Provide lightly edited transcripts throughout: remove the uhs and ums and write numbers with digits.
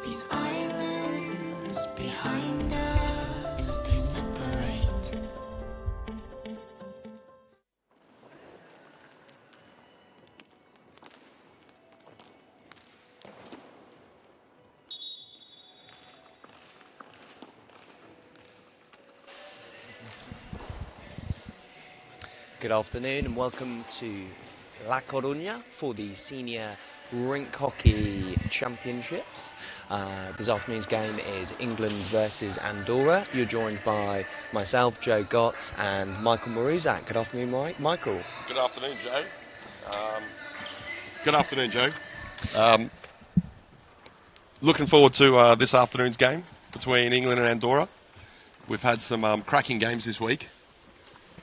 These islands behind us, they separate. Good afternoon and welcome to La Coruña for the Senior Rink Hockey Championships. This afternoon's game is England versus Andorra. You're joined by myself, Joe Gotts, and Michael Maruzak. Good afternoon, Michael. Good afternoon, Joe. Looking forward to this afternoon's game between England and Andorra. We've had some cracking games this week.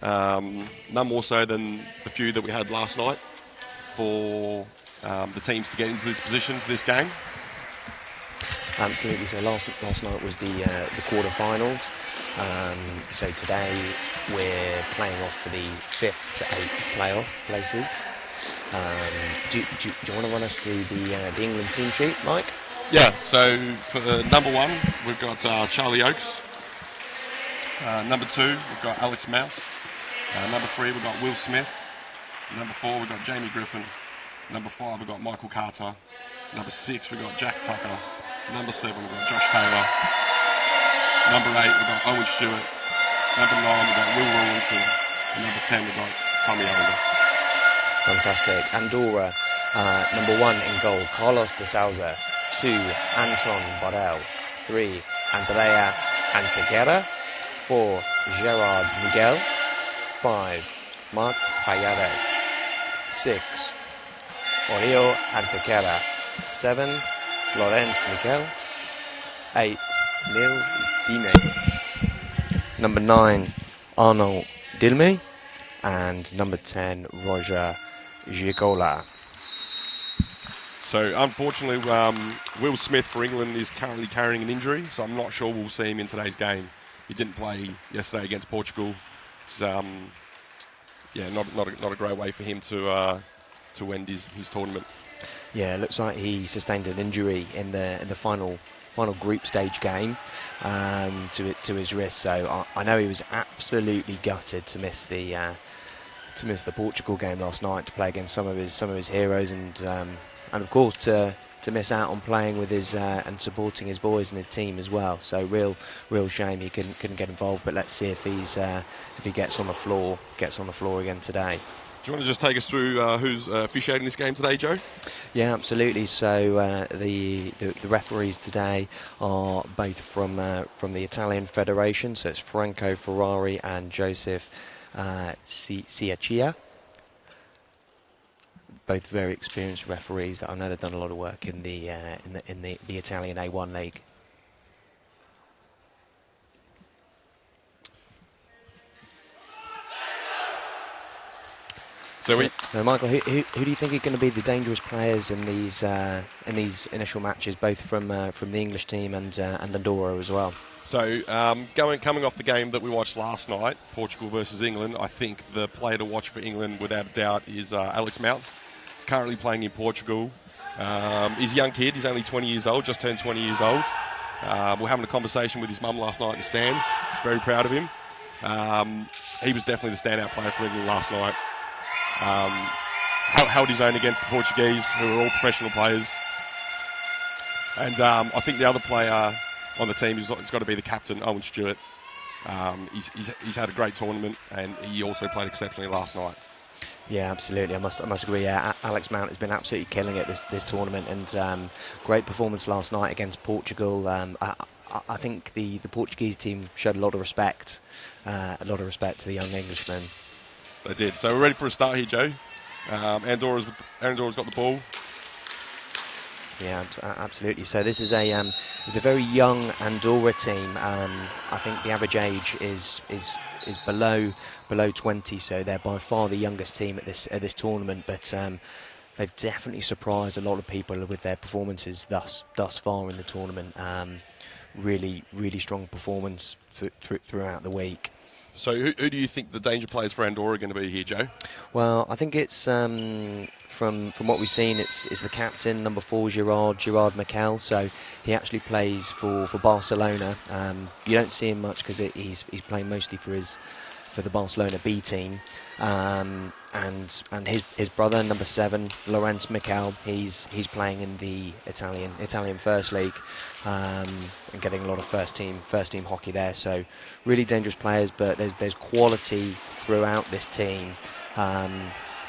None more so than the few that we had last night for the teams to get into this position, to this game. Absolutely. So last night was the quarterfinals. So today we're playing off for the 5th to 8th playoff places. Do you want to run us through the England team sheet, Mike? Yeah. So for number 1, we've got Charlie Oakes. Number 2, we've got Alex Mouse. Number 3, we've got Will Smith. Number 4, we've got Jamie Griffin. Number 5, we've got Michael Carter. Number 6, we've got Jack Tucker. Number 7, we've got Josh Taylor. Number 8, we've got Owen Stewart. Number 9, we've got Will Rawlinson. And number 10, we've got Tommy Allender. Fantastic. Andorra, number 1 in goal, Carlos de Souza. 2, Anton Borrell. 3, Andrea Antequera. 4, Gerard Miguel. 5, Mark Payares. 6, Oriol Antequera. 7, Lorenz Miquel. 8, Neil Dime. Number 9, Arnaud Dilme. And number 10, Roger Gigola. So unfortunately, Will Smith for England is currently carrying an injury, so I'm not sure we'll see him in today's game. He didn't play yesterday against Portugal. Not a great way for him to end his tournament. Yeah, it looks like he sustained an injury in the final group stage game to his wrist. So I know he was absolutely gutted to miss the Portugal game last night, to play against some of his heroes, and of course to miss out on playing with his and supporting his boys and his team as well. So real shame he couldn't get involved. But let's see if he gets on the floor again today. Do you want to just take us through who's officiating this game today, Joe? Yeah, absolutely. So the referees today are both from the Italian Federation. So it's Franco Ferrari and Joseph Ciaccia. Both very experienced referees that I know they've done a lot of work in the Italian A1 league. So Michael, who do you think are going to be the dangerous players in these initial matches, both from the English team and Andorra as well? So coming off the game that we watched last night, Portugal versus England, I think the player to watch for England without a doubt is Alex Mounts. He's currently playing in Portugal. He's a young kid. He's only 20 years old, just turned 20 years old. We're having a conversation with his mum last night in the stands. He's very proud of him. He was definitely the standout player for England last night. Held his own against the Portuguese, who are all professional players. And I think the other player on the team has got to be the captain, Owen Stewart. He's had a great tournament, and he also played exceptionally last night. Yeah, absolutely. I must agree. Yeah, Alex Mount has been absolutely killing it this tournament, and great performance last night against Portugal. I think the Portuguese team showed a lot of respect to the young Englishman. They did. So we're ready for a start here, Joe. Andorra's got the ball. Yeah, absolutely. So this is a very young Andorra team. I think the average age is below 20. So they're by far the youngest team at this tournament. But they've definitely surprised a lot of people with their performances thus far in the tournament. Really strong performance throughout the week. So who do you think the danger players for Andorra are going to be here, Joe? Well, I think it's from what we've seen, it's the captain, number 4, Gerard Mikel. So he actually plays for Barcelona. You don't see him much because he's playing mostly for the Barcelona B team. And his brother, number 7, Lorenz Mikel, he's playing in the Italian First League, and getting a lot of first team hockey there. So really dangerous players, but there's quality throughout this team.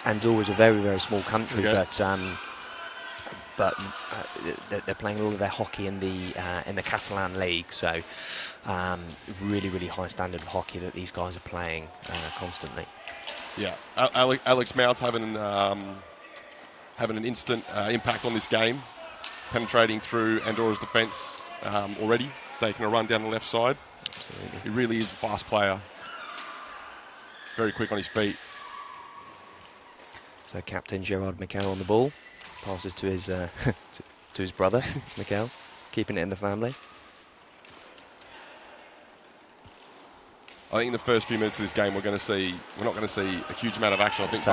Andorra's a very, very small country, but they're playing all of their hockey in the Catalan league. So really, really high standard of hockey that these guys are playing constantly. Yeah, Alex Mount's having an instant impact on this game, penetrating through Andorra's defence already, taking a run down the left side. Absolutely. He really is a fast player. Very quick on his feet. So captain Gerard Mikel on the ball, passes to his to his brother Mikel, keeping it in the family. I think in the first few minutes of this game, we're not going to see a huge amount of action. I think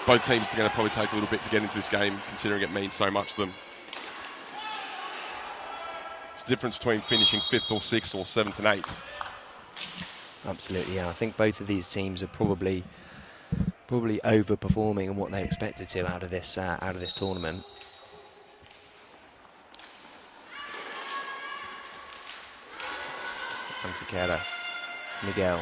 both teams are going to probably take a little bit to get into this game, considering it means so much to them. It's the difference between finishing 5th or 6th or 7th and 8th. Absolutely, yeah. I think both of these teams are probably overperforming in what they expected to out of this tournament. Antequera, Miguel.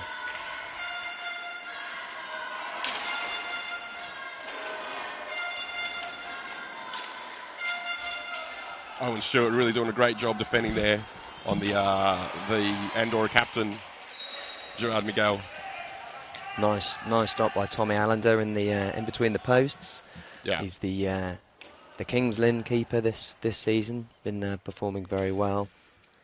Owen Stewart really doing a great job defending there on the Andorra captain, Gerard Miguel. Nice stop by Tommy Allender in between the posts. Yeah. He's the Kings Lynn keeper this season. Been performing very well.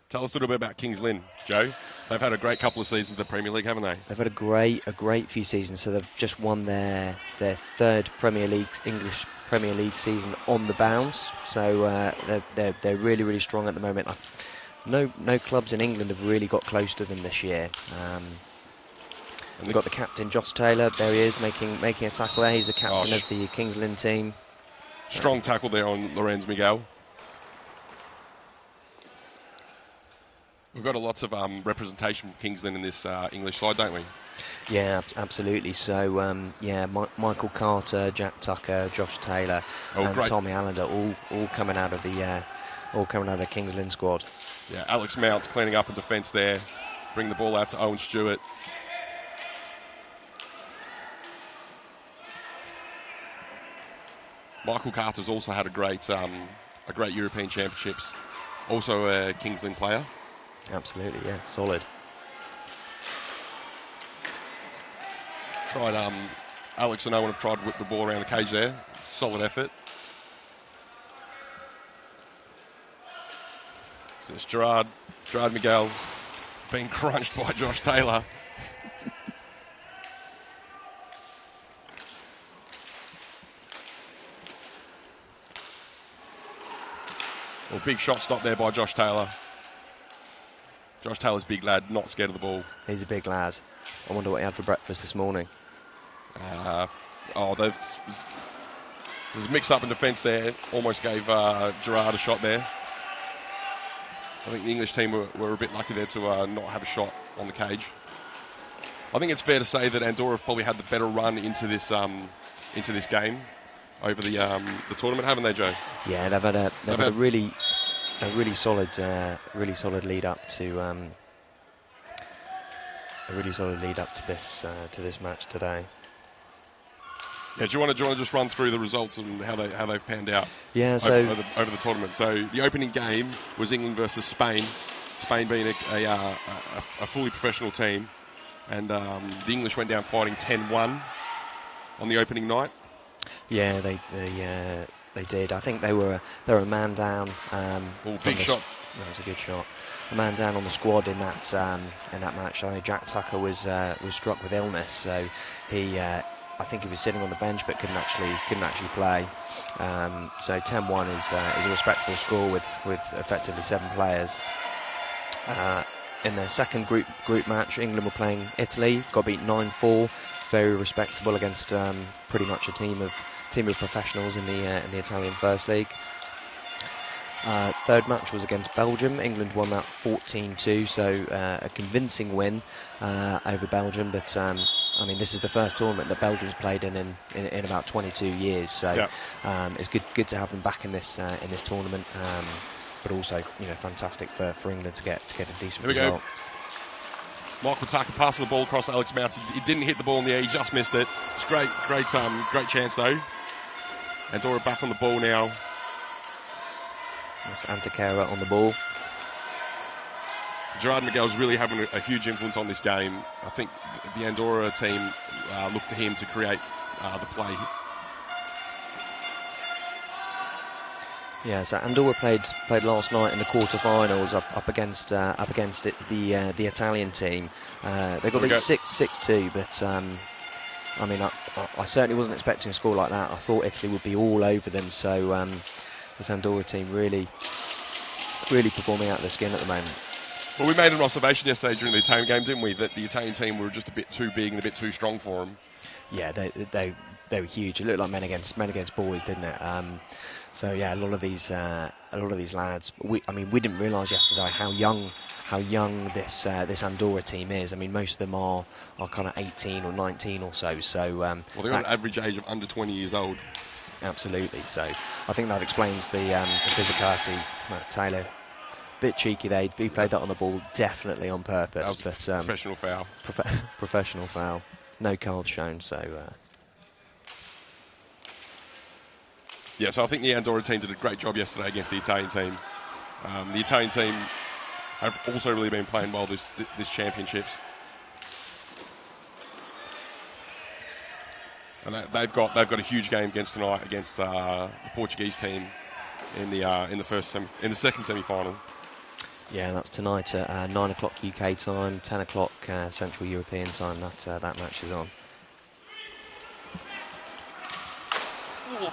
Tell us a little bit about Kings Lynn, Joe. They've had a great couple of seasons in the Premier League, haven't they? They've had a great few seasons. So they've just won their 3rd English Premier League season on the bounce. So they're really, really strong at the moment. No clubs in England have really got close to them this year. We've got the captain, Josh Taylor. There he is, making a tackle there. He's the captain of the Kings Lynn team. Strong tackle there on Lorenz Miguel. We've got lots of representation from Kings Lynn in this English side, don't we? Yeah, absolutely. So, Michael Carter, Jack Tucker, Josh Taylor, and great. Tommy Allender, all coming out of the Kings Lynn squad. Yeah, Alex Mount's cleaning up in defence there. Bring the ball out to Owen Stewart. Michael Carter's also had a great European Championships. Also a Kings Lynn player. Absolutely, yeah, solid. Alex and Owen have tried to whip the ball around the cage there. Solid effort. So it's Gerard Miguel being crunched by Josh Taylor. Well, big shot stop there by Josh Taylor. Josh Taylor's a big lad, not scared of the ball. He's a big lad. I wonder what he had for breakfast this morning. There's a mix-up in defence there. Almost gave Gerard a shot there. I think the English team were a bit lucky there to not have a shot on the cage. I think it's fair to say that Andorra have probably had the better run into this game over the tournament, haven't they, Joe? Yeah, they've had a really solid lead up to this match today. Yeah, do you want to just run through the results and how they've panned out? Yeah, over the tournament. So the opening game was England versus Spain. Spain being a fully professional team, and the English went down fighting 10-1 on the opening night. Yeah, they did. I think they were a man down. Big shot. That was a good shot. A man down on the squad in that match. I know Jack Tucker was struck with illness, so he. I think he was sitting on the bench but couldn't actually play. So 10-1 is a respectable score with effectively 7 players. in their second group match, England were playing Italy, got beat 9-4, very respectable against pretty much a team of professionals in the Italian First League. Third match was against Belgium. England won that 14-2, so a convincing win over Belgium. But I mean, this is the first tournament that Belgium's played in about 22 years. So it's good to have them back in this tournament. But also, fantastic for England to get a decent result. Go. Michael Tucker passes the ball across to Alex Mounts. He didn't hit the ball in the air. He just missed it. It's great chance though. Andorra back on the ball now. That's Antequera on the ball. Gerard Miguel's really having a huge influence on this game. I think the Andorra team looked to him to create the play. Yeah, so Andorra played last night in the quarterfinals up against the Italian team. They got beat 6-2, but I mean, I certainly wasn't expecting a score like that. I thought Italy would be all over them. So this Andorra team really performing out of their skin at the moment. Well, we made an observation yesterday during the Italian game, didn't we? That the Italian team were just a bit too big and a bit too strong for them. Yeah, they were huge. It looked like men against boys, didn't it? So yeah, a lot of these lads. We didn't realise yesterday how young this Andorra team is. I mean, most of them are kind of 18 or 19 or so. So well, they're an average age of under 20 years old. Absolutely. So I think that explains the physicality. That's Taylor. Bit cheeky there. He played that on the ball definitely on purpose. That was professional foul. Professional foul. No cards shown. So. Yeah, so I think the Andorra team did a great job yesterday against the Italian team. The Italian team have also really been playing well this championships. And they've got a huge game against tonight against the Portuguese team in the second semi-final. Yeah, that's tonight at 9 o'clock UK time, 10 o'clock Central European time. That match is on. Oh,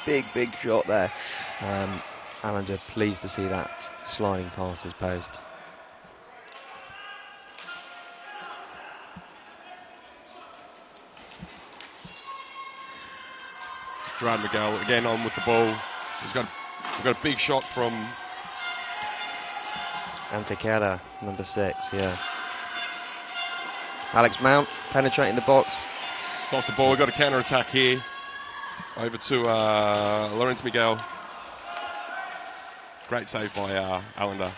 big shot there. Allender pleased to see that sliding past his post. Gerard Miguel again on with the ball. We've got a big shot from Antequera, number 6, yeah. Alex Mount penetrating the box. Toss the ball. We've got a counter attack here. Over to Lawrence Miguel. Great save by Allender.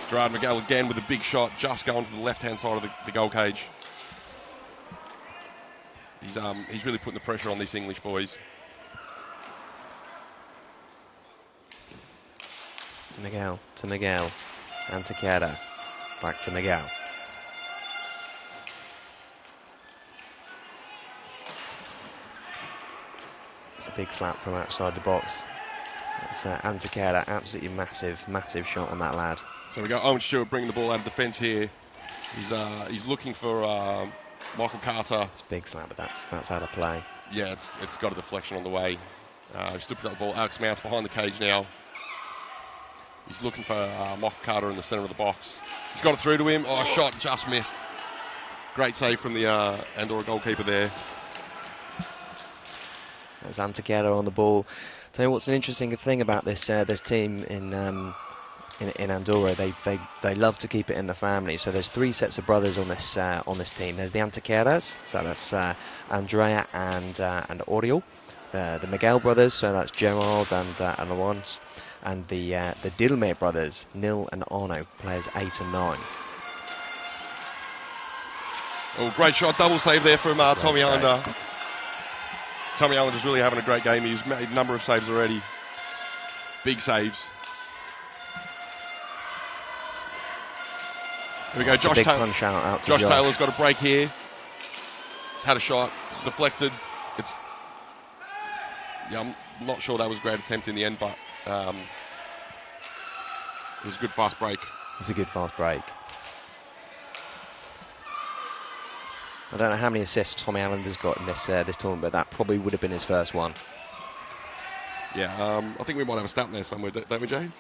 Gerard Miguel again with a big shot, just going to the left-hand side of the goal cage. He's really putting the pressure on these English boys. Miguel to Miguel. Antequera. Back to Miguel. It's a big slap from outside the box. It's Antequera, absolutely massive shot on that lad. So we got Owen Stewart bringing the ball out of defence here. He's looking for Michael Carter. It's a big slap, but that's out of play. Yeah, it's got a deflection on the way. He's looking at the ball. Alex Mounts behind the cage now. He's looking for Michael Carter in the centre of the box. He's got it through to him. Oh, shot just missed. Great save from the Andorra goalkeeper there. There's Antequera on the ball. Tell you what's an interesting thing about this team in Andorra. They love to keep it in the family. So there's 3 sets of brothers on this team. There's the Antequeras, so that's Andrea and Oriol. The Miguel brothers, so that's Gerard and Laurence, and the Dilme brothers, Nil and Arno, players 8 and 9. Oh, great shot, double save there from Tommy Allender. Tommy Allender's really having a great game. He's made a number of saves already. Big saves. Here we go, Josh Taylor's got a break here. He's had a shot. It's deflected. I'm not sure that was a great attempt in the end, but it was a good fast break. It's a good fast break. I don't know how many assists Tommy Allender's got in this tournament, but that probably would have been his first one. Yeah, I think we might have a stamp there somewhere, don't we, Jane?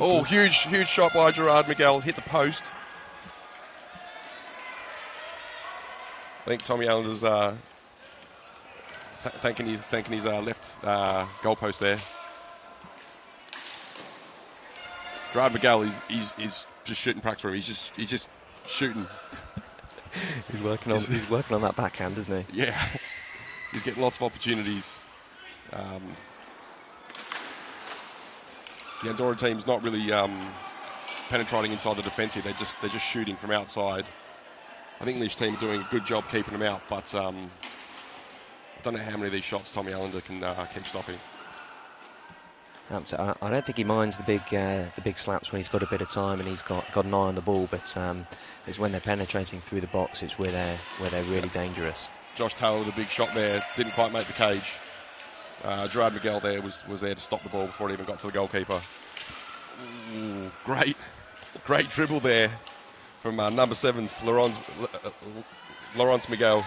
Oh, huge shot by Gerard Miguel. Hit the post. I think Tommy Allen was thanking his left goalpost there. Gerard Miguel is just shooting practice for him. He's just shooting. He's working on that backhand, isn't he? Yeah, he's getting lots of opportunities. The Andorra team's not really penetrating inside the defence here. They're just shooting from outside. I think the English team are doing a good job keeping them out, but I don't know how many of these shots Tommy Allender can keep stopping. I don't think he minds the big slaps when he's got a bit of time and he's got an eye on the ball, but it's when they're penetrating through the box, it's where they're really dangerous. Josh Taylor with a big shot there, didn't quite make the cage. Gerard Miguel there was there to stop the ball before it even got to the goalkeeper. Ooh, great dribble there from number 7's Laurence Miguel.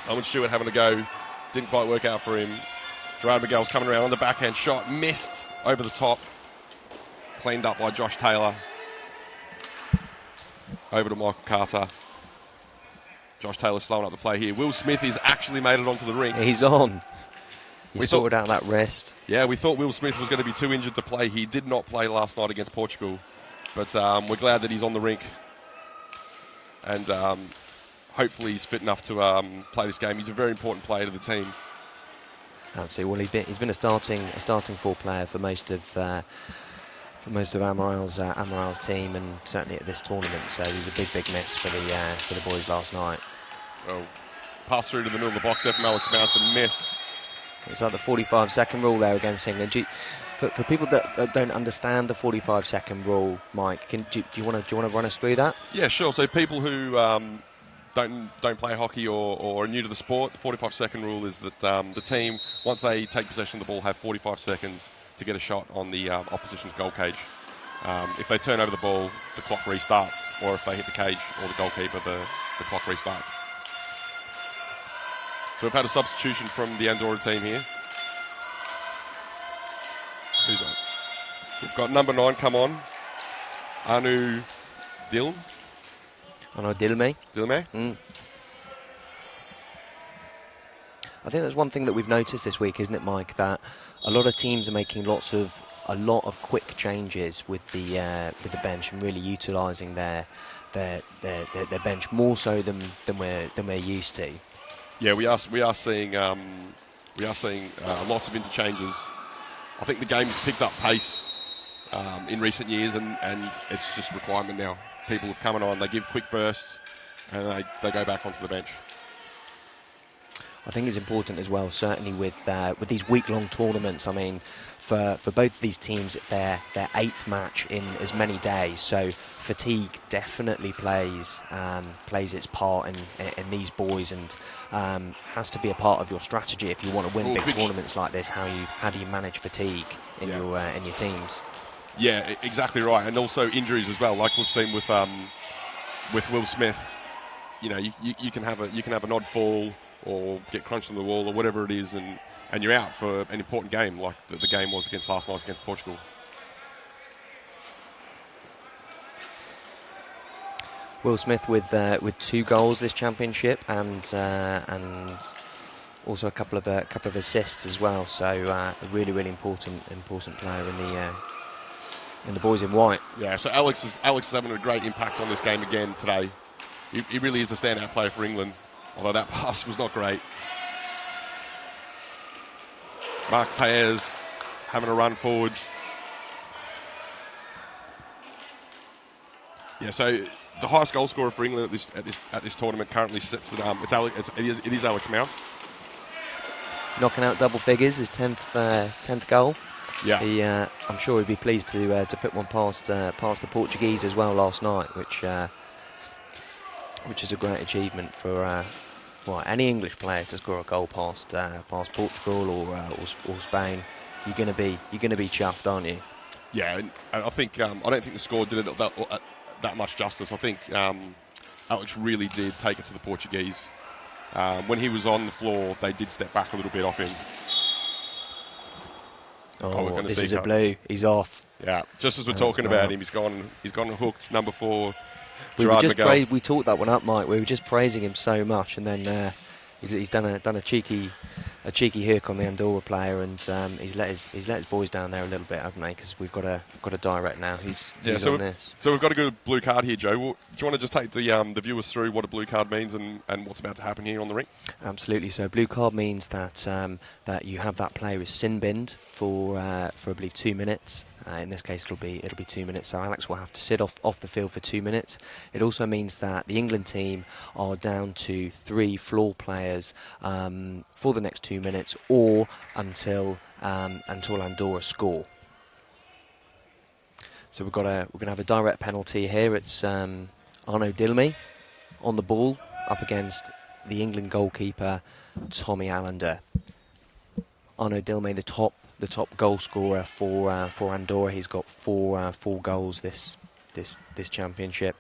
Owen Stewart having a go, didn't quite work out for him. Gerard Miguel's coming around on the backhand shot, missed over the top, cleaned up by Josh Taylor. Over to Michael Carter. Josh Taylor slowing up the play here. Will Smith has actually made it onto the ring. He's on. He sorted out that rest. Yeah, we thought Will Smith was going to be too injured to play. He did not play last night against Portugal. But we're glad that he's on the rink. And hopefully he's fit enough to play this game. He's a very important player to the team. Absolutely. Well, he's been a starting 4 player for most of Amaral's team, and certainly at this tournament. So he was a big miss for the boys last night. Oh, pass through to the middle of the box there from Alex Mounts and missed. It's like the 45-second rule there against England. For people that don't understand the 45-second rule, Mike, do you want to run us through that? Yeah, sure. So people who don't play hockey or are new to the sport, the 45-second rule is that the team, once they take possession of the ball, have 45 seconds to get a shot on the opposition's goal cage. If they turn over the ball, the clock restarts, or if they hit the cage or the goalkeeper, the clock restarts. So we've had a substitution from the Andorra team here. Who's on? We've got number 9 come on, Anu Dilme. Dilme. Dilme? I think that's one thing that we've noticed this week, isn't it, Mike? That a lot of teams are making a lot of quick changes with the bench and really utilising their bench more so than we're used to. Yeah, we are seeing lots of interchanges. I think the game's picked up pace in recent years, and it's just requirement now. People have come on, they give quick bursts, and they go back onto the bench. I think it's important as well, certainly with these week-long tournaments. I mean, for both of these teams, their 8th match in as many days, so fatigue definitely plays its part in these boys, and has to be a part of your strategy if you want to win big tournaments like this. How do you manage fatigue in your teams? Yeah, exactly right, and also injuries as well, like we've seen with Will Smith. You know, you can have an odd fall or get crunched on the wall or whatever it is, and you're out for an important game like the game was against last night against Portugal. Will Smith with 2 goals this championship, and also a couple of assists as well. So a really important player in the boys in white. Yeah. So Alex is having a great impact on this game again today. He really is the standout player for England. Although that pass was not great. Mark Paez having a run forward. Yeah, so the highest goal scorer for England at this tournament currently sits at it is Alex Mounts. Knocking out double figures, his 10th goal. Yeah. I'm sure he'd be pleased to put one past the Portuguese as well last night, which is a great achievement for any English player to score a goal past Portugal or Spain. You're gonna be chuffed, aren't you? Yeah, and I think I don't think the score did it that much justice. I think Alex really did take it to the Portuguese. When he was on the floor, they did step back a little bit off him. Oh, this is a blue. He's off. Yeah, just as we're talking about him, he's gone hooked. Number 4, We Gerard Miguel. we talked that one up, Mike. We were just praising him so much, and then he's done a cheeky hook on the Andorra player, and he's let his boys down there a little bit, haven't they? Because we've got a direct now. Who's on this? So we've got a good blue card here, Joe. Do you want to just take the viewers through what a blue card means and what's about to happen here on the ring? Absolutely. So blue card means that that you have that player is sin binned for I believe 2 minutes. In this case, it'll be 2 minutes. So Alex will have to sit off the field for 2 minutes. It also means that the England team are down to 3 floor players for the next 2 minutes, or until Andorra score. So we're gonna have a direct penalty here. It's Arno Dilmy on the ball up against the England goalkeeper Tommy Allender. Arno Dilmy, the top goal scorer for Andorra. He's got four goals this championship.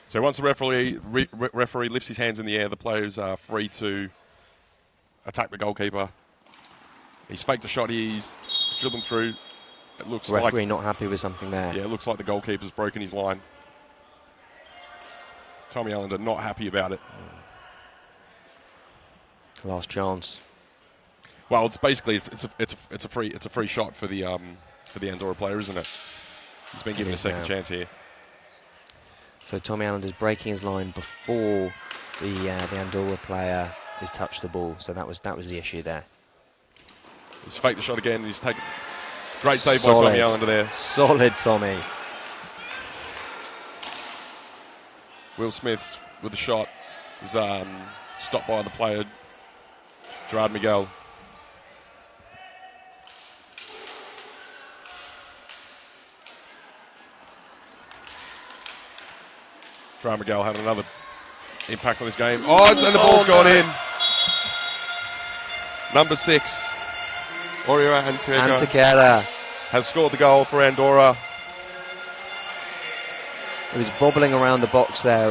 So once the referee lifts his hands in the air, the players are free to attack the goalkeeper. He's faked a shot. He's dribbling through. It looks the referee not happy with something there. Yeah, it looks like the goalkeeper's broken his line. Tommy Allender not happy about it. Last chance. Well, it's basically it's a free shot for the Andorra player, isn't it? He's been given a second chance here. So Tommy Allender's breaking his line before the Andorra player has touched the ball. So that was the issue there. He's faked the shot again. He's taken great save by Tommy Allender there. Solid Tommy. Will Smith with the shot is stopped by the player Gerard Miguel. Gerard Miguel having another impact on this game. Oh, and the ball's gone in. Number 6, Oriol Antequera has scored the goal for Andorra. It was bobbling around the box there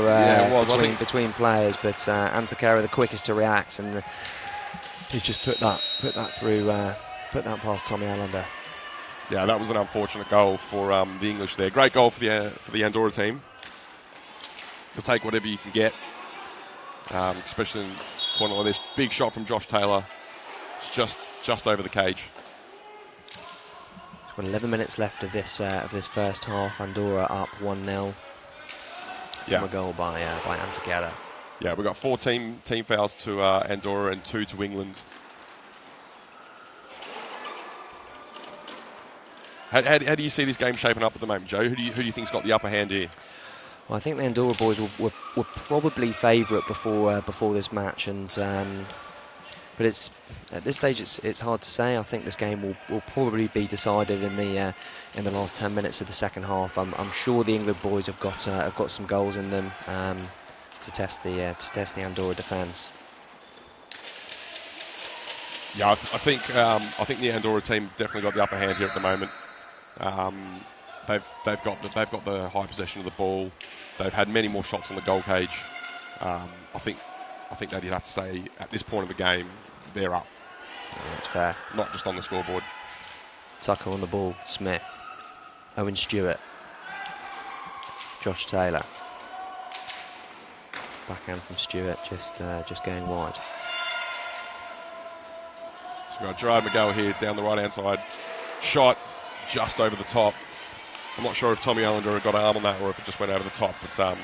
between players, but Antequera the quickest to react, and he's just put that past Tommy Allender. Yeah, that was an unfortunate goal for the English there. Great goal for the Andorra team. You'll take whatever you can get, especially in a tournament like this. Big shot from Josh Taylor. It's just over the cage. We've got 11 minutes left of this first half. Andorra up 1-0. Yeah. From a goal by Antequera. Yeah, we've got 4 team fouls to Andorra and 2 to England. How do you see this game shaping up at the moment, Joe? Who do you think's got the upper hand here? Well, I think the Andorra boys were probably favourite before this match, and but at this stage it's hard to say. I think this game will probably be decided in the last 10 minutes of the second half. I'm sure the England boys have got some goals in them to test the Andorra defence. Yeah, I think the Andorra team definitely got the upper hand here at the moment. They've got the high possession of the ball. They've had many more shots on the goal cage. I think that you'd have to say at this point of the game they're up. Yeah, that's fair. Not just on the scoreboard. Tucker on the ball. Smith. Owen Stewart. Josh Taylor. Backhand from Stewart, just going wide. So we've got Gerard Miguel here down the right hand side. Shot just over the top. I'm not sure if Tommy Allender got an arm on that or if it just went over the top. But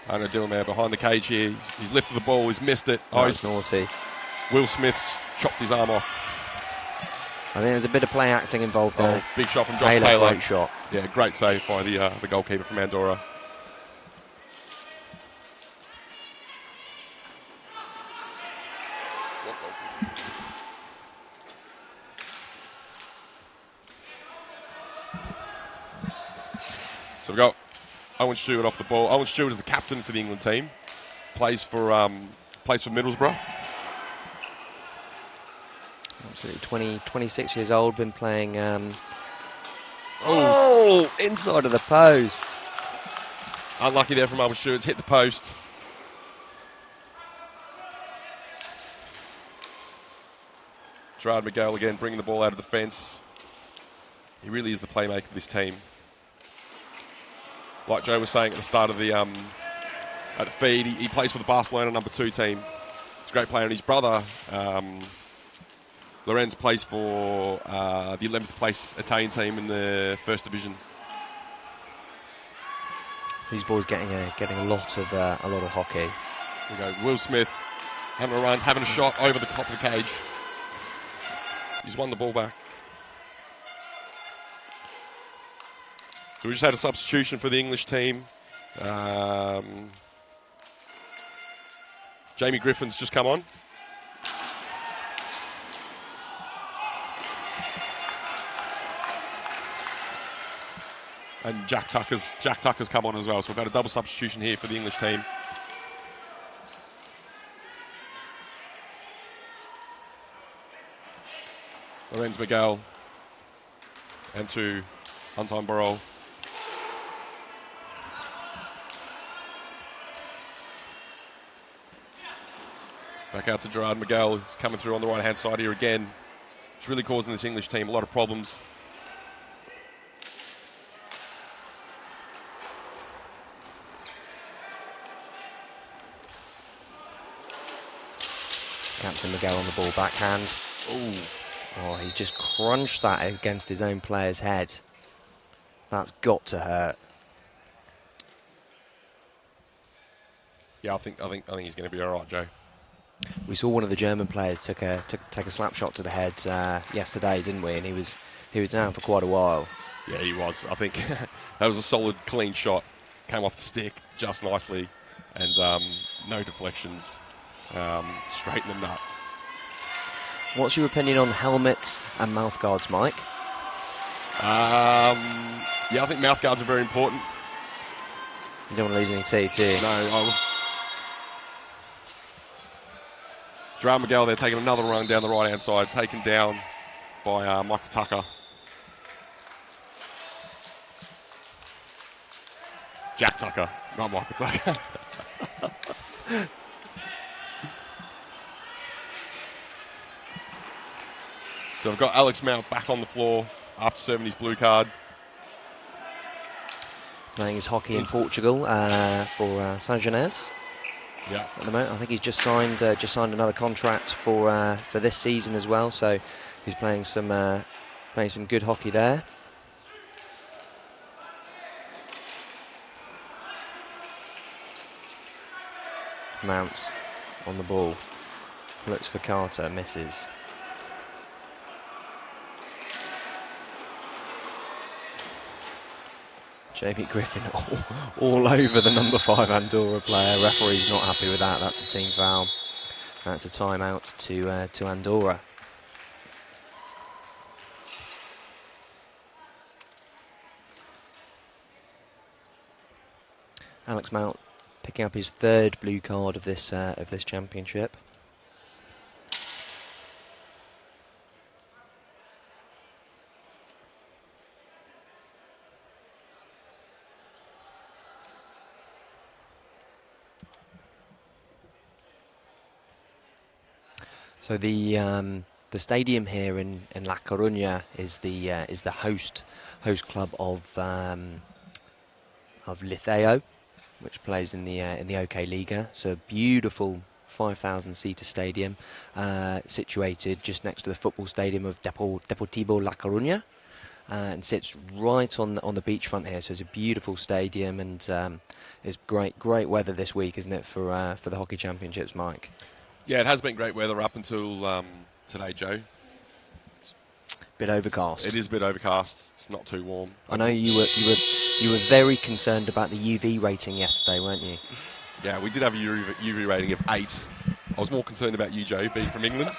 Arno Dilmer behind the cage here. He's lifted the ball. He's missed it. He's naughty. Will Smith's chopped his arm off. I think there's a bit of play acting involved there. Big shot from Josh Taylor. Great shot. Yeah, great save by the goalkeeper from Andorra. So we've got Owen Stewart off the ball. Owen Stewart is the captain for the England team. Plays for Middlesbrough. Absolutely, 26 years old, been playing... inside of the post. Unlucky there from Owen Stewart. It's hit the post. Gerard Miguel again bringing the ball out of the fence. He really is the playmaker of this team. Like Joe was saying at the start of the at the feed, he plays for the Barcelona #2 team. He's a great player, and his brother Lorenz plays for the 11th place Italian team in the first division. So these boys getting a lot of hockey. Here we go. Will Smith having a run, having a shot over the top of the cage. He's won the ball back. So we just had a substitution for the English team. Jamie Griffin's just come on. And Jack Tucker's come on as well. So we've had a double substitution here for the English team. Lorenz Miguel and to Anton Barol. Back out to Gerard Miguel, who's coming through on the right-hand side here again. It's really causing this English team a lot of problems. Captain Miguel on the ball, backhand. Oh, he's just crunched that against his own player's head. That's got to hurt. Yeah, I think he's going to be all right, Joe. We saw one of the German players take a slap shot to the head yesterday, didn't we? And he was down for quite a while. Yeah, he was. I think that was a solid, clean shot. Came off the stick just nicely, and no deflections. Straighten them up. What's your opinion on helmets and mouth guards, Mike? Yeah, I think mouth guards are very important. You don't want to lose any teeth, do you? No. Gerard Miguel there taking another run down the right-hand side, taken down by Michael Tucker. Jack Tucker, not Michael Tucker. So we've got Alex Mount back on the floor after serving his blue card. Playing his hockey in Portugal for Saint-Genès. Yeah. At the moment, I think he's just signed another contract for this season as well. So he's playing some good hockey there. Mount on the ball, looks for Carter, misses. Jamie Griffin all over the #5 Andorra player. Referee's not happy with that. That's a team foul. That's a timeout to Andorra. Alex Mount picking up his third blue card of this championship. So the stadium here in La Coruña is the host club of Liceo, which plays in the OK Liga. So a beautiful 5,000 seater stadium situated just next to the football stadium of Deportivo La Coruña, and sits right on the beachfront here. So it's a beautiful stadium, and it's great weather this week, isn't it, for the hockey championships, Mike? Yeah, it has been great weather up until today, Joe. It's a bit overcast. It is a bit overcast. It's not too warm. I know you were very concerned about the UV rating yesterday, weren't you? Yeah, we did have a UV rating of 8. I was more concerned about you, Joe, being from England.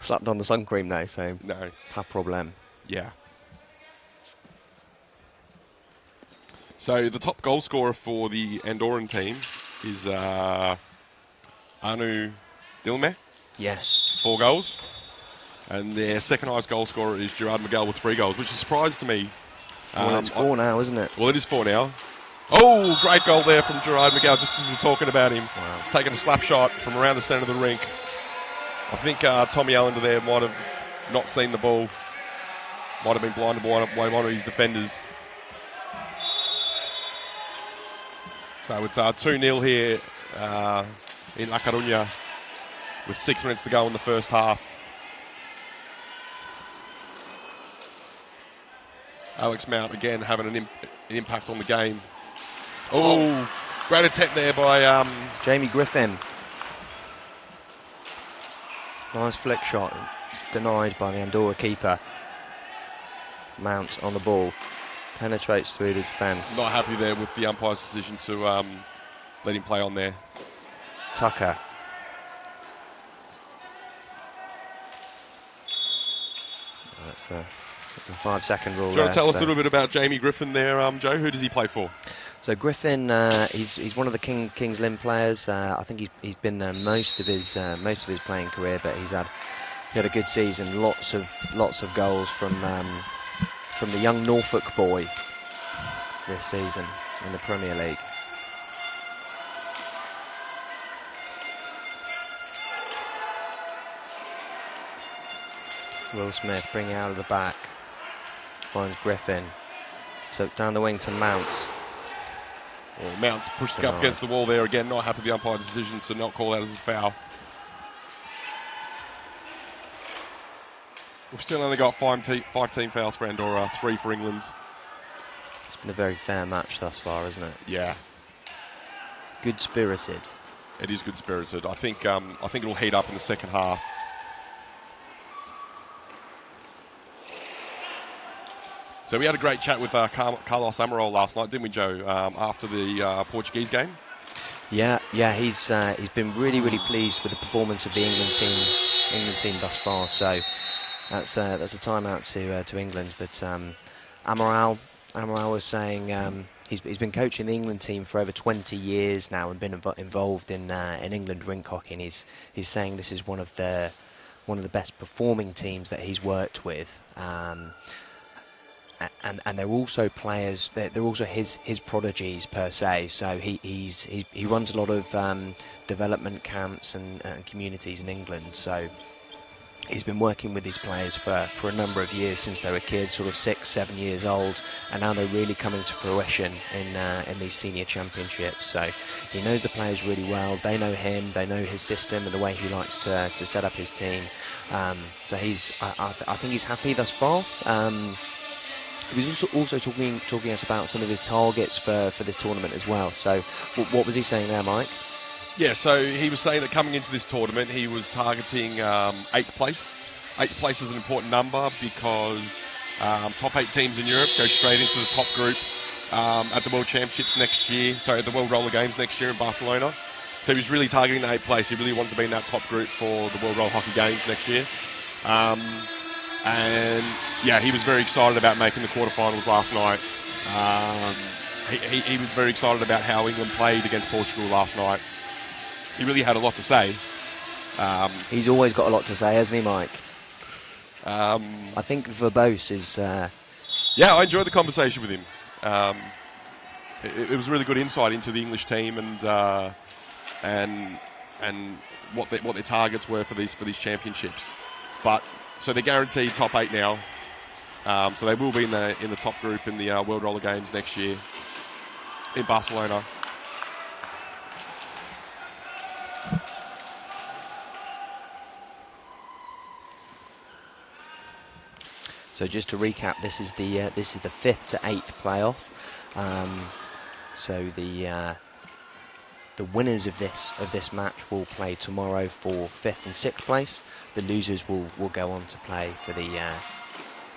Slapped on the sun cream though, so no, pas problem. Yeah. So the top goal scorer for the Andorran team is Anu Dilme, Yes. 4 goals. And their second highest goal scorer is Gerard Miguel with 3 goals, which is a surprise to me. Well, it's 4 now, isn't it? Well, it is 4 now. Oh, great goal there from Gerard Miguel, just as we were talking about him. Wow. He's taken a slap shot from around the centre of the rink. I think Tommy Allender there might have not seen the ball. Might have been blinded by one of his defenders. So it's 2-0 here in La Coruña with 6 minutes to go in the first half. Alex Mount again having an impact on the game. Oh, great attempt there by Jamie Griffin. Nice flick shot, denied by the Andorra keeper. Mount on the ball, penetrates through the defence. Not happy there with the umpire's decision to let him play on there. Tucker. That's the 5-second rule. Do you want to tell us a little bit about Jamie Griffin there, Joe? Who does he play for? So Griffin, he's one of the Kings Lynn players. I think he's been there most of his playing career, but he had a good season. Lots of goals from the young Norfolk boy this season in the Premier League. Will Smith bringing it out of the back. Finds Griffin. So down the wing to Mount. Well, Mount's pushed up against the wall there again. Not happy with the umpire's decision to not call that as a foul. We've still only got 5 team fouls for Andorra, 3 for England. It's been a very fair match thus far, isn't it? Yeah. Good spirited. It is good spirited. I think it'll heat up in the second half. So we had a great chat with Carlos Amaral last night, didn't we, Joe? After the Portuguese game. Yeah. He's been really pleased with the performance of the England team thus far. So that's a timeout to England. But Amaral was saying he's been coaching the England team for over 20 years now and been involved in England rink hockey. And he's saying this is one of the best performing teams that he's worked with. And they're also players. They're also his prodigies per se. So he runs a lot of development camps and communities in England. So he's been working with these players for a number of years since they were kids, sort of 6-7 years old, and now they're really coming to fruition in these senior championships. So he knows the players really well. They know him. They know his system and the way he likes to set up his team. So I think he's happy thus far. He was also talking us about some of his targets for this tournament as well. So what was he saying there, Mike? Yeah, so he was saying that coming into this tournament, he was targeting 8th place. 8th place is an important number because top 8 teams in Europe go straight into the top group at the World Championships next year. Sorry, at the World Roller Games next year in Barcelona. So he was really targeting the 8th place. He really wanted to be in that top group for the World Roller Hockey Games next year. And yeah, he was very excited about making the quarterfinals last night. He was very excited about how England played against Portugal last night. He really had a lot to say. He's always got a lot to say, hasn't he, Mike? I think verbose is... Yeah, I enjoyed the conversation with him. It was really good insight into the English team and what their targets were for these championships. But so they're guaranteed top 8 now. So they will be in the top group in the World Roller Games next year in Barcelona. So just to recap, this is the 5th to 8th playoff. So the winners of this match will play tomorrow for 5th and 6th place. The losers will go on to play for the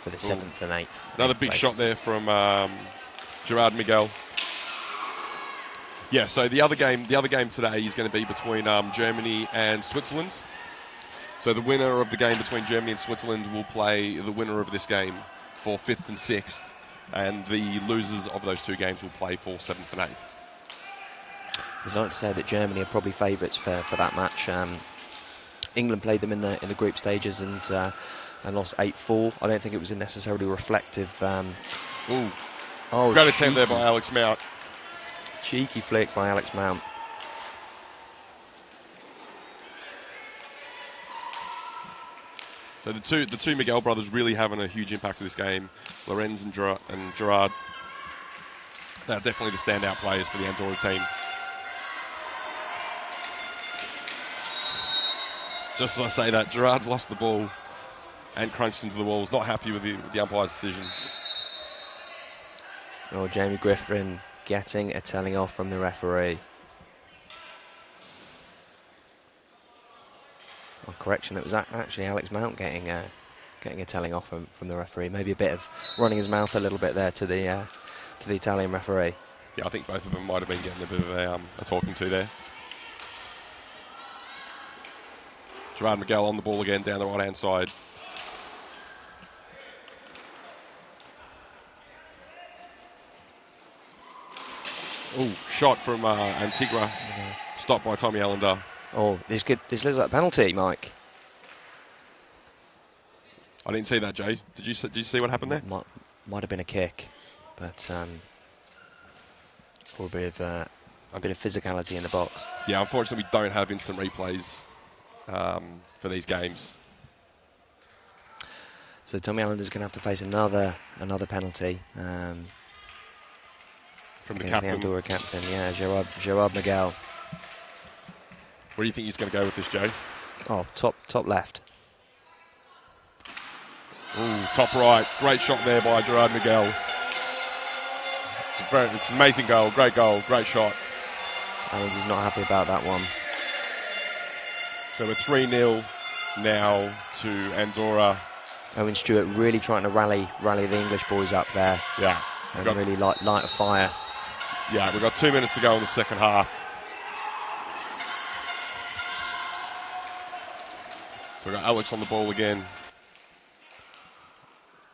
7th and 8th. Another big places. shot there from Gerard Miguel. Yeah, so the other game today is going to be between Germany and Switzerland. So the winner of the game between Germany and Switzerland will play the winner of this game for 5th and 6th and the losers of those 2 games will play for 7th and 8th. I'd like to say that Germany are probably favourites for that match. England played them in the group stages and lost 8-4. I don't think it was a necessarily reflective. Great attempt there by Alex Mount. Cheeky flick by Alex Mount. So the two Miguel brothers really having a huge impact of this game. Lorenz and Gerard. They're definitely the standout players for the Andorra team. Just as I say that, Gerard's lost the ball and crunched into the walls. Not happy with the umpire's decision. Oh, Jamie Griffin getting a telling off from the referee. Oh, correction, it was actually Alex Mount getting a telling off from the referee. Maybe a bit of running his mouth a little bit there to the Italian referee. Yeah, I think both of them might have been getting a bit of a talking to there. Gerard Miguel on the ball again down the right-hand side. Oh, shot from Antigua. Stopped by Tommy Allender. Oh, this looks like a penalty, Mike. I didn't see that, Jay. Did you see what happened there? Might have been a kick, but or a bit of physicality in the box. Yeah, unfortunately, we don't have instant replays for these games. So Tommy Allender's going to have to face another penalty From the against captain. the Andorra captain. Yeah, Gerard Miguel. Where do you think he's going to go with this, Joe? Oh, top left. Ooh, top right. Great shot there by Gerard Miguel. It's an amazing goal. Great shot. Allender's not happy about that one. So we're 3-0 now to Andorra. Owen Stewart really trying to rally the English boys up there. Yeah. And really light a fire. Yeah, we've got 2 minutes to go in the second half. So we've got Alex on the ball again.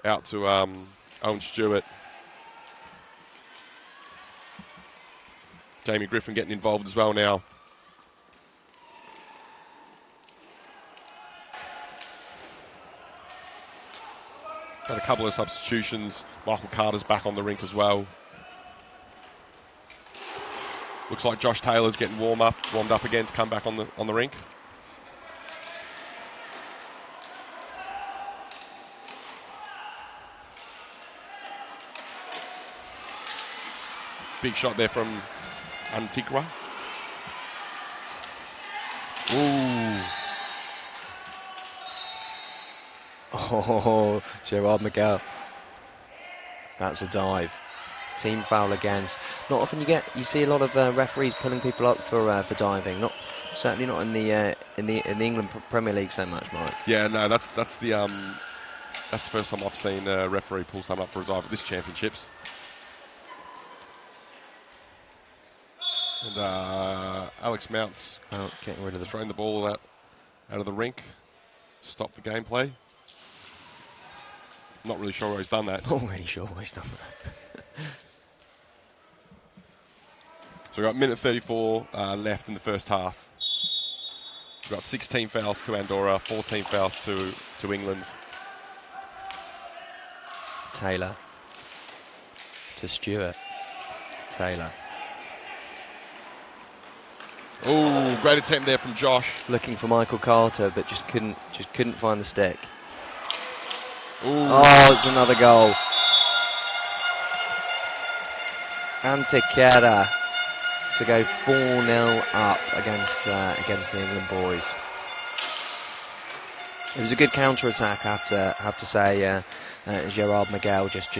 Out to Owen Stewart. Jamie Griffin getting involved as well now. Had a couple of substitutions. Michael Carter's back on the rink as well. Looks like Josh Taylor's getting warmed up again to come back on the rink. Big shot there from Antigua. Ooh. Oh, Gerard Miguel. That's a dive. Team foul against. Not often you see a lot of referees pulling people up for diving. Certainly not in the England Premier League so much, Mike. Yeah, no, that's the first time I've seen a referee pull someone up for a dive at this championships. And Alex Mounts getting rid of throwing the ball out of the rink. Stop the gameplay. Not really sure why he's done that. Not really sure why he's done that. So we've got minute 34 left in the first half. We've got 16 fouls to Andorra, 14 fouls to England. Taylor to Stewart. To Taylor. Oh, great attempt there from Josh. Looking for Michael Carter, but just couldn't find the stick. Ooh. Oh, it's another goal. Antequera to go 4-0 up against the England boys. It was a good counter-attack, I have to say. Gerard Miguel just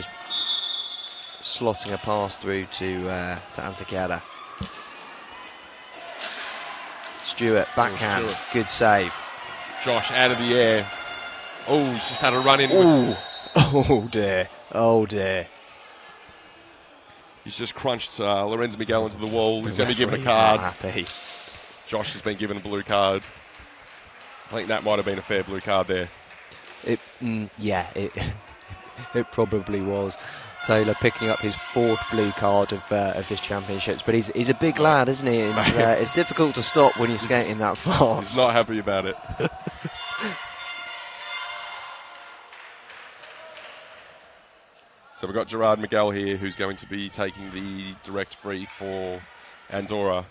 slotting a pass through to Antequera. Stewart, backhand, good save. Josh out of the air. Oh, he's just had a run in. Oh dear. He's just crunched Lorenz Miguel into the wall. He's going to be given a Referee's card. not happy. Josh has been given a blue card. I think that might have been a fair blue card there. It probably was. Taylor picking up his 4th blue card of this championships, but he's a big lad, isn't he? And, it's difficult to stop when you're skating that fast. He's not happy about it. So we've got Gerard Miguel here, who's going to be taking the direct free for Andorra.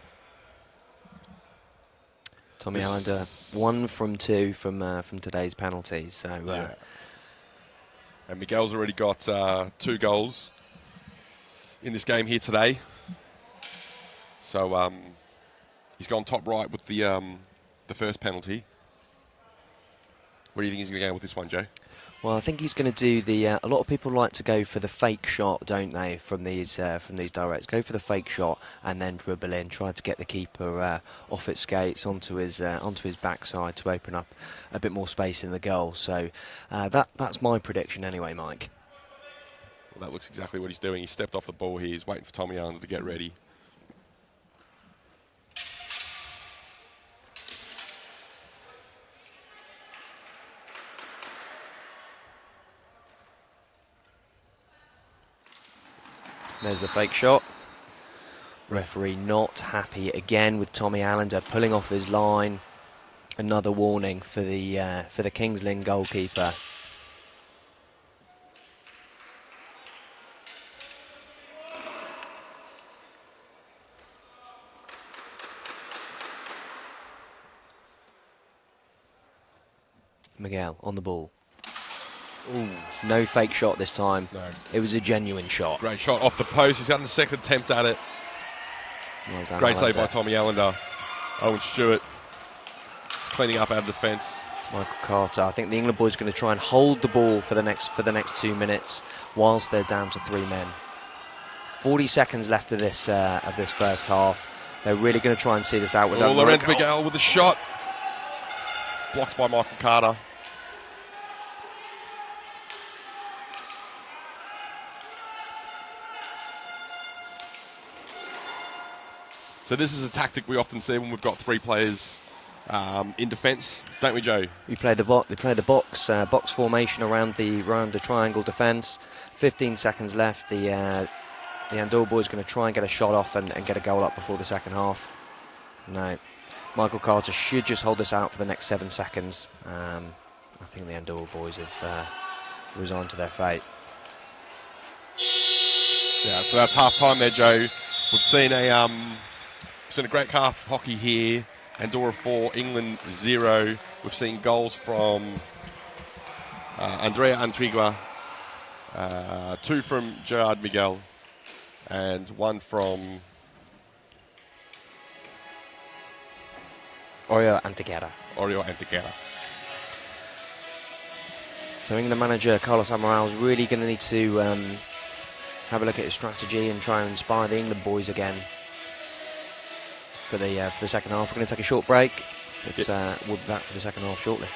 Tommy Allender, 1 from 2 from today's penalties. So, yeah. And Miguel's already got 2 goals in this game here today. So he's gone top right with the first penalty. What do you think he's going to go with this one, Joe? Well, I think he's going to do the. A lot of people like to go for the fake shot, don't they? From these directs, go for the fake shot and then dribble in, try to get the keeper off its skates onto his backside to open up a bit more space in the goal. So that's my prediction anyway, Mike. Well, that looks exactly what he's doing. He stepped off the ball here. He's waiting for Tommy Allender to get ready. There's the fake shot. Referee not happy again with Tommy Allender pulling off his line. Another warning for the Kings Lynn goalkeeper. Miguel on the ball. Ooh, no fake shot this time. No. It was a genuine shot. Great shot off the post. He's gotten the second attempt at it. Well done, Great save Allender. by Tommy Allender. Owen Stewart is cleaning up out of defence. Michael Carter. I think the England boys are going to try and hold the ball for the next 2 minutes whilst they're down to 3 men. 40 seconds left of this first half. They're really going to try and see this out. Lorenz Miguel with a shot. Blocked by Michael Carter. So this is a tactic we often see when we've got 3 players in defence, don't we, Joe? We play the box formation around the triangle defence. 15 seconds left. The Andorra boys going to try and get a shot off and get a goal up before the second half. No, Michael Carter should just hold this out for the next 7 seconds. I think the Andorra boys have resigned to their fate. Yeah, so that's half time there, Joe. We've seen a great half hockey here. Andorra 4, England 0. We've seen goals from Andrea Antigua, 2 from Gerard Miguel, and 1 from Oriol Anteguera. So England manager Carlos Amaral is really going to need to have a look at his strategy and try and inspire the England boys again for the second half. We're going to take a short break. We'll be back for the second half shortly.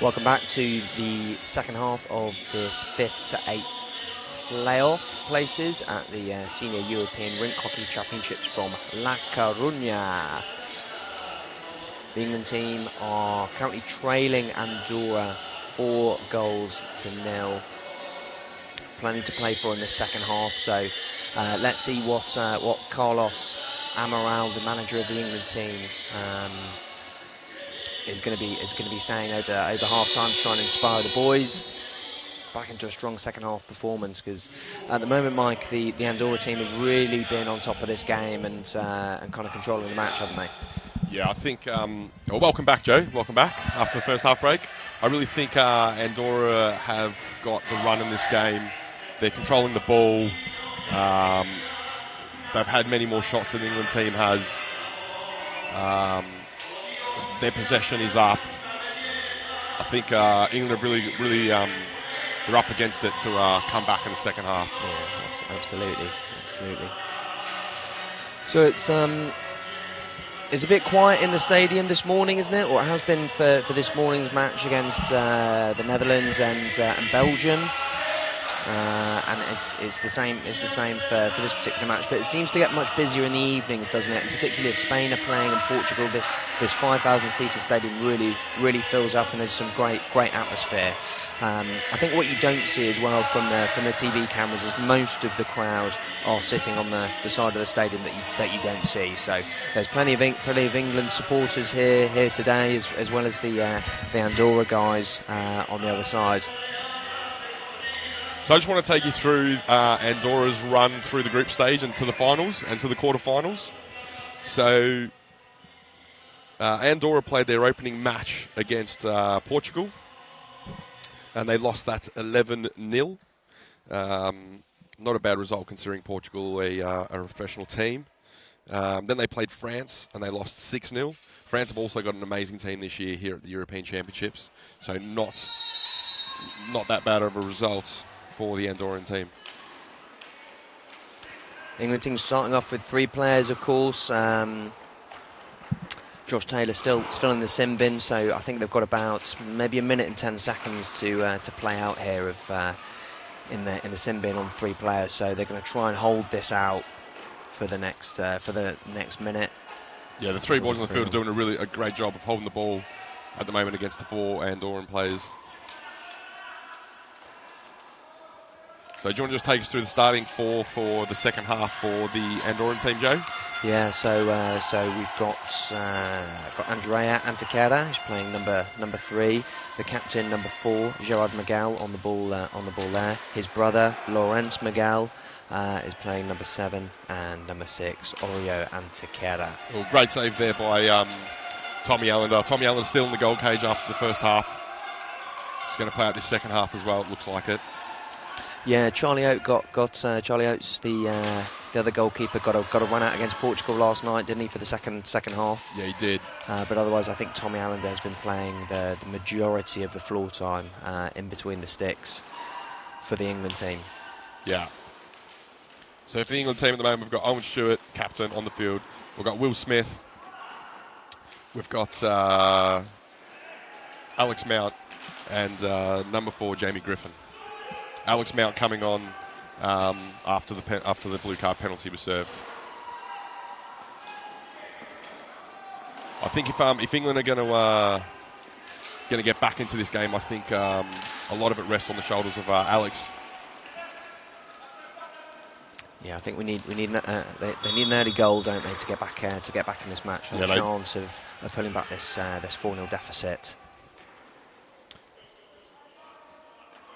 Welcome back to the second half of this 5th to 8th playoff places at the Senior European Rink Hockey Championships from La Coruña. The England team are currently trailing Andorra 4 goals to 0. Plenty to play for in the second half, so let's see what Carlos Amaral, the manager of the England team, is going to be saying over half time to try and inspire the boys back into a strong second half performance, because at the moment, Mike, the Andorra team have really been on top of this game and kind of controlling the match, haven't they? Yeah, I think. Well, welcome back, Joe. Welcome back after the first half break. I really think Andorra have got the run in this game. They're controlling the ball. They've had many more shots than the England team has. Their possession is up. I think England have really they're up against it to come back in the second half. Yeah, absolutely. So it's a bit quiet in the stadium this morning, isn't it? Or it has been for this morning's match against the Netherlands and Belgium. And it's the same for this particular match, but it seems to get much busier in the evenings, doesn't it? And particularly if Spain are playing in Portugal, this 5,000-seater stadium really fills up, and there's some great atmosphere. I think what you don't see as well from the TV cameras is most of the crowd are sitting on the side of the stadium that you don't see. So there's plenty of England supporters here today, as well as the Andorra guys on the other side. So I just want to take you through Andorra's run through the group stage and to the finals and to the quarterfinals. So Andorra played their opening match against Portugal, and they lost that 11-0. Not a bad result considering Portugal a professional team. Then they played France, and they lost 6-0. France have also got an amazing team this year here at the European Championships, so not that bad of a result for the Andorran team. England team starting off with 3 players, of course. Josh Taylor still in the sin bin, so I think they've got about maybe a minute and 10 seconds to play out here in the sin bin on 3 players. So they're going to try and hold this out for the next minute. Yeah, the 3 boys on the field are doing a great job of holding the ball at the moment against the 4 Andorran players. So do you want to just take us through the starting 4 for the second half for the Andorran team, Joe? Yeah, so we've got Andrea Antequera, who's playing number 3. The captain, number 4, Gerard Miguel, on the ball there. His brother, Laurence Miguel, is playing number 7, and number 6, Oreo Antequera. Well, great save there by Tommy Allender. Tommy Allender's still in the goal cage after the first half. He's going to play out this second half as well, it looks like it. Yeah, Charlie Oates Charlie Oates, the other goalkeeper, got a run out against Portugal last night, didn't he, for the second half? Yeah, he did. But otherwise, I think Tommy Allender has been playing the majority of the floor time in between the sticks for the England team. Yeah. So for the England team at the moment, we've got Owen Stewart, captain, on the field. We've got Will Smith. We've got Alex Mount and number 4, Jamie Griffin. Alex Mount coming on after the blue card penalty was served. I think if England are going to get back into this game, I think a lot of it rests on the shoulders of Alex. Yeah, I think they need an early goal, don't they, to get back in this match. Have a chance of pulling back this 4-0 deficit.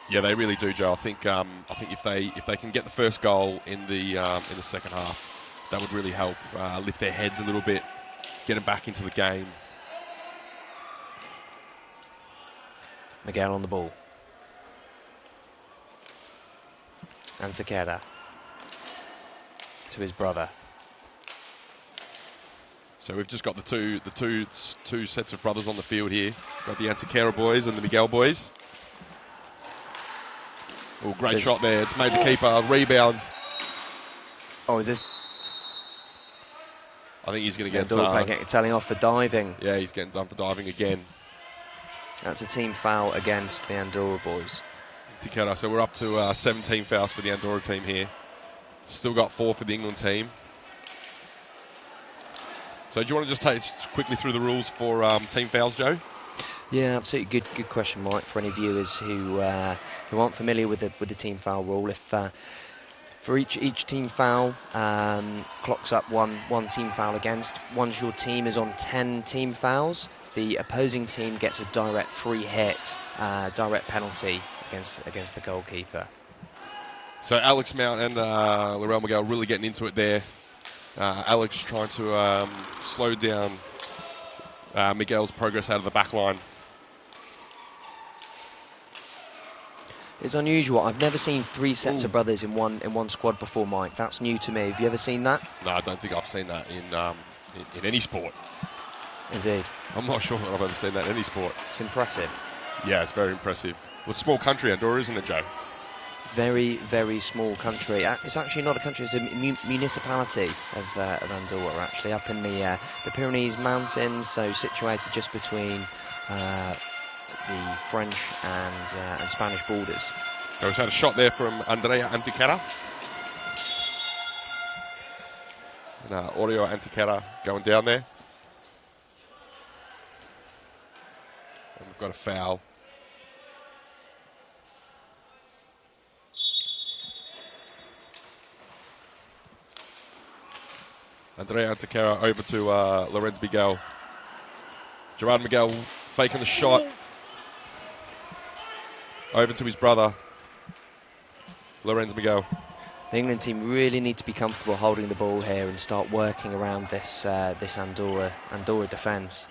Yeah, they really do, Joe. I think if they can get the first goal in the second half, that would really help lift their heads a little bit, get them back into the game. Miguel on the ball. Antequera to his brother. So we've just got the two sets of brothers on the field here. Got the Antequera boys and the Miguel boys. Oh, great shot there. It's made the keeper rebound. Oh, is this? I think he's going to get telling off for diving. Yeah, he's getting done for diving again. That's a team foul against the Andorra boys. Antequera. So we're up to 17 fouls for the Andorra team here. Still got 4 for the England team. So do you want to just take us quickly through the rules for team fouls, Joe? Yeah, absolutely. Good question, Mike. For any viewers who aren't familiar with the team foul rule, if for each team foul clocks up one team foul against. Once your team is on 10 team fouls, the opposing team gets a direct free hit, direct penalty against the goalkeeper. So Alex Mount and Laurel Miguel really getting into it there. Alex trying to slow down Miguel's progress out of the back line. It's unusual. I've never seen 3 sets of brothers in one squad before, Mike. That's new to me. Have you ever seen that? No, I don't think I've seen that in any sport. Indeed. I'm not sure that I've ever seen that in any sport. It's impressive. Yeah, it's very impressive. Well, small country, Andorra, isn't it, Joe? Very, very small country. It's actually not a country, it's a municipality of Andorra, actually, up in the Pyrenees Mountains, so situated just between the French and Spanish borders. So we've had a shot there from Andrea Antequera. And Aureo Antequera going down there. And we've got a foul. Andrea Antequera over to Lorenz Miguel. Gerard Miguel faking the shot. Over to his brother, Lorenz Miguel. The England team really need to be comfortable holding the ball here and start working around this Andorra defence.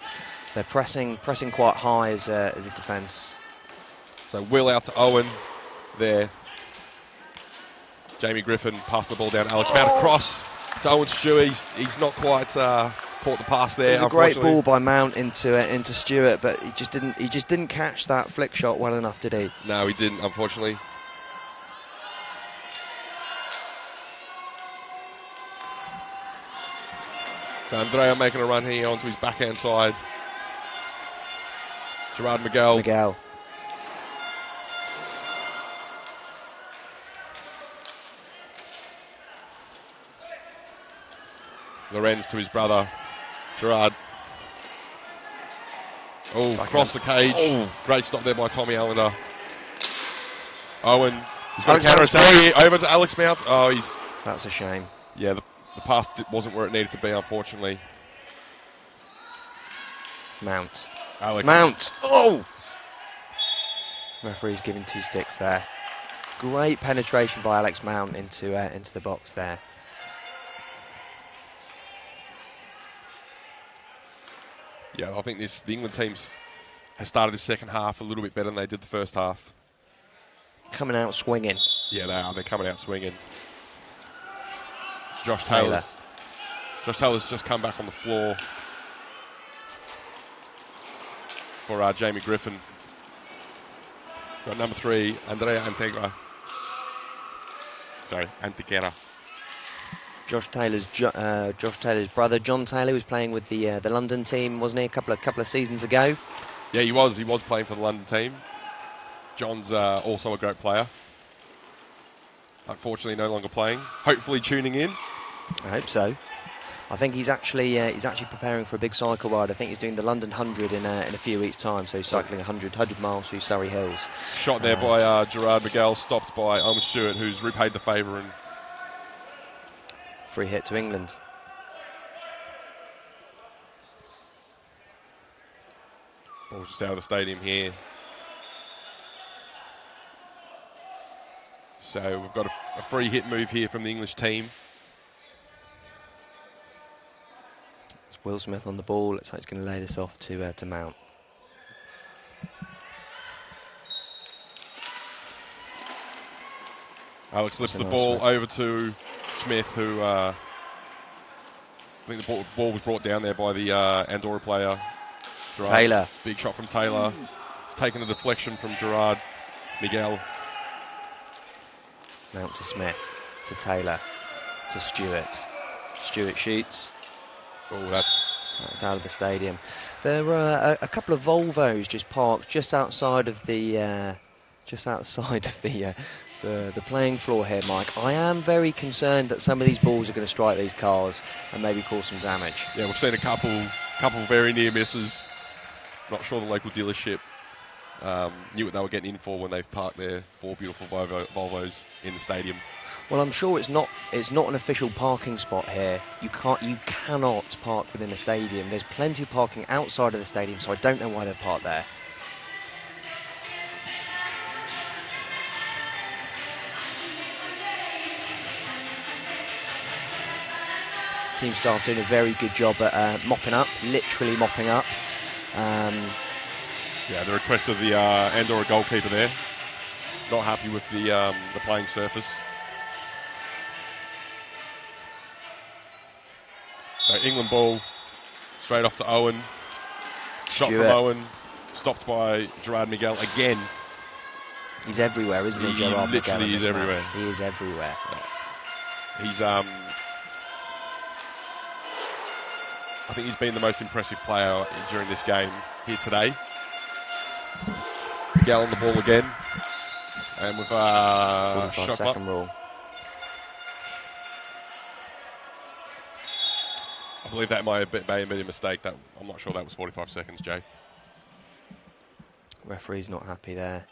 They're pressing quite high as a defence. So Will out to Owen there. Jamie Griffin passed the ball down. Alex Mount across to Owen Stewart. He's not quite caught the pass there. It was a great ball by Mount into Stewart, but he just didn't catch that flick shot well enough, did he? No, he didn't, unfortunately. So Andrea making a run here onto his backhand side. Gerard Miguel. Lorenz to his brother, Gerard. Oh, across the cage. Oh. Great stop there by Tommy Allender. Owen. He's got a counter-attack here. Over to Alex Mount. Oh, That's a shame. Yeah, the pass wasn't where it needed to be, unfortunately. Mount. Alex. Mount. Oh! Referee's giving 2 sticks there. Great penetration by Alex Mount into the box there. Yeah, I think the England team has started the second half a little bit better than they did the first half. Coming out swinging. Yeah, they are. They're coming out swinging. Josh Taylor's just come back on the floor for Jamie Griffin. Got number 3, Andrea Antequera. Josh Taylor's brother, John Taylor, was playing with the London team, wasn't he, a couple of seasons ago? Yeah, he was. He was playing for the London team. John's also a great player. Unfortunately, no longer playing. Hopefully, tuning in. I hope so. I think he's actually preparing for a big cycle ride. I think he's doing the London 100 in a few weeks' time. So he's cycling 100 miles through Surrey Hills. Shot there by Gerard Miguel, stopped by Owen Stewart, who's repaid the favour and. Free hit to England. Ball's just out of the stadium here. So we've got a free hit move here from the English team. It's Will Smith on the ball. Looks like he's going to lay this off to Mount. Alex lifts the ball over to Smith, who I think the ball was brought down there by the Andorra player. Gerard. Taylor. Big shot from Taylor. It's taken a deflection from Gerard Miguel. Mount to Smith, to Taylor, to Stewart. Stewart shoots. Oh, that's That's out of the stadium. There are a couple of Volvos just parked just outside of the the playing floor here, Mike. I am very concerned that some of these balls are going to strike these cars and maybe cause some damage. Yeah, we've seen a couple very near misses. Not sure the local dealership knew what they were getting in for when they've parked their 4 beautiful Volvos in the stadium. Well, I'm sure it's not an official parking spot here. You cannot park within a stadium. There's plenty of parking outside of the stadium, so I don't know why they're parked there. Team staff doing a very good job at mopping up, literally mopping up. Yeah, the request of the Andorra goalkeeper there. Not happy with the playing surface. So England ball, straight off to Owen. Shot Stewart. from Owen, stopped by Gerard Miguel again. He's everywhere, isn't he, Gerard Miguel? Literally is everywhere. He is everywhere. He's I think he's been the most impressive player during this game here today. Miguel on the ball again, and with 45-second rule. I believe that may have been a mistake. That I'm not sure that was 45 seconds, Jay. Referee's not happy there.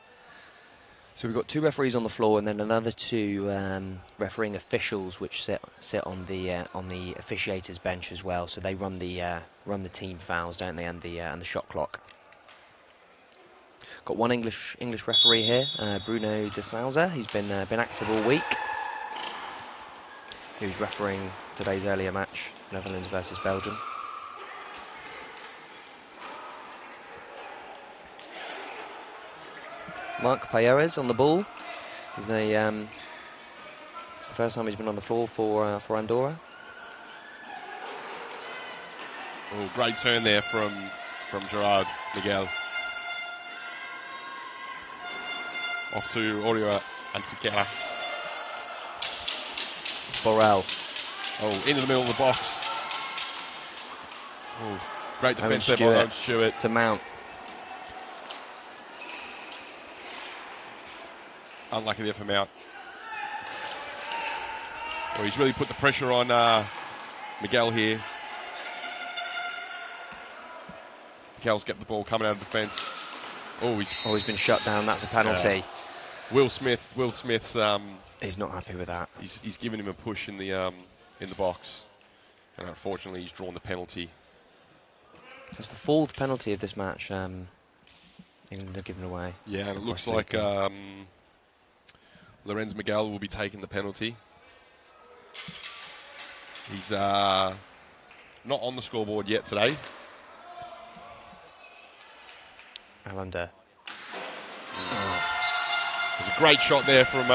So we've got 2 referees on the floor, and then another 2 refereeing officials, which sit on the officiators' bench as well. So they run the team fouls, don't they, and the shot clock. Got one English referee here, Bruno de Souza. He's been active all week. He was refereeing today's earlier match, Netherlands versus Belgium. Marc Payeres on the ball. It's the first time he's been on the floor for Andorra. Oh, great turn there from Gerard Miguel. Off to Oriol Antequera. Borrell. Oh, into the middle of the box. Oh, great defence there by Owen Stewart. To Mount. Unlucky there for Mount. Well, he's really put the pressure on Miguel here. Miguel's got the ball coming out of defence. Oh, he's been shut down. That's a penalty. Will Smith's. He's not happy with that. He's given him a push in the box, and unfortunately, he's drawn the penalty. It's the 4th penalty of this match. England are giving away. Yeah, and it looks like Lorenz Miguel will be taking the penalty. He's not on the scoreboard yet today. Allender. There's a great shot there from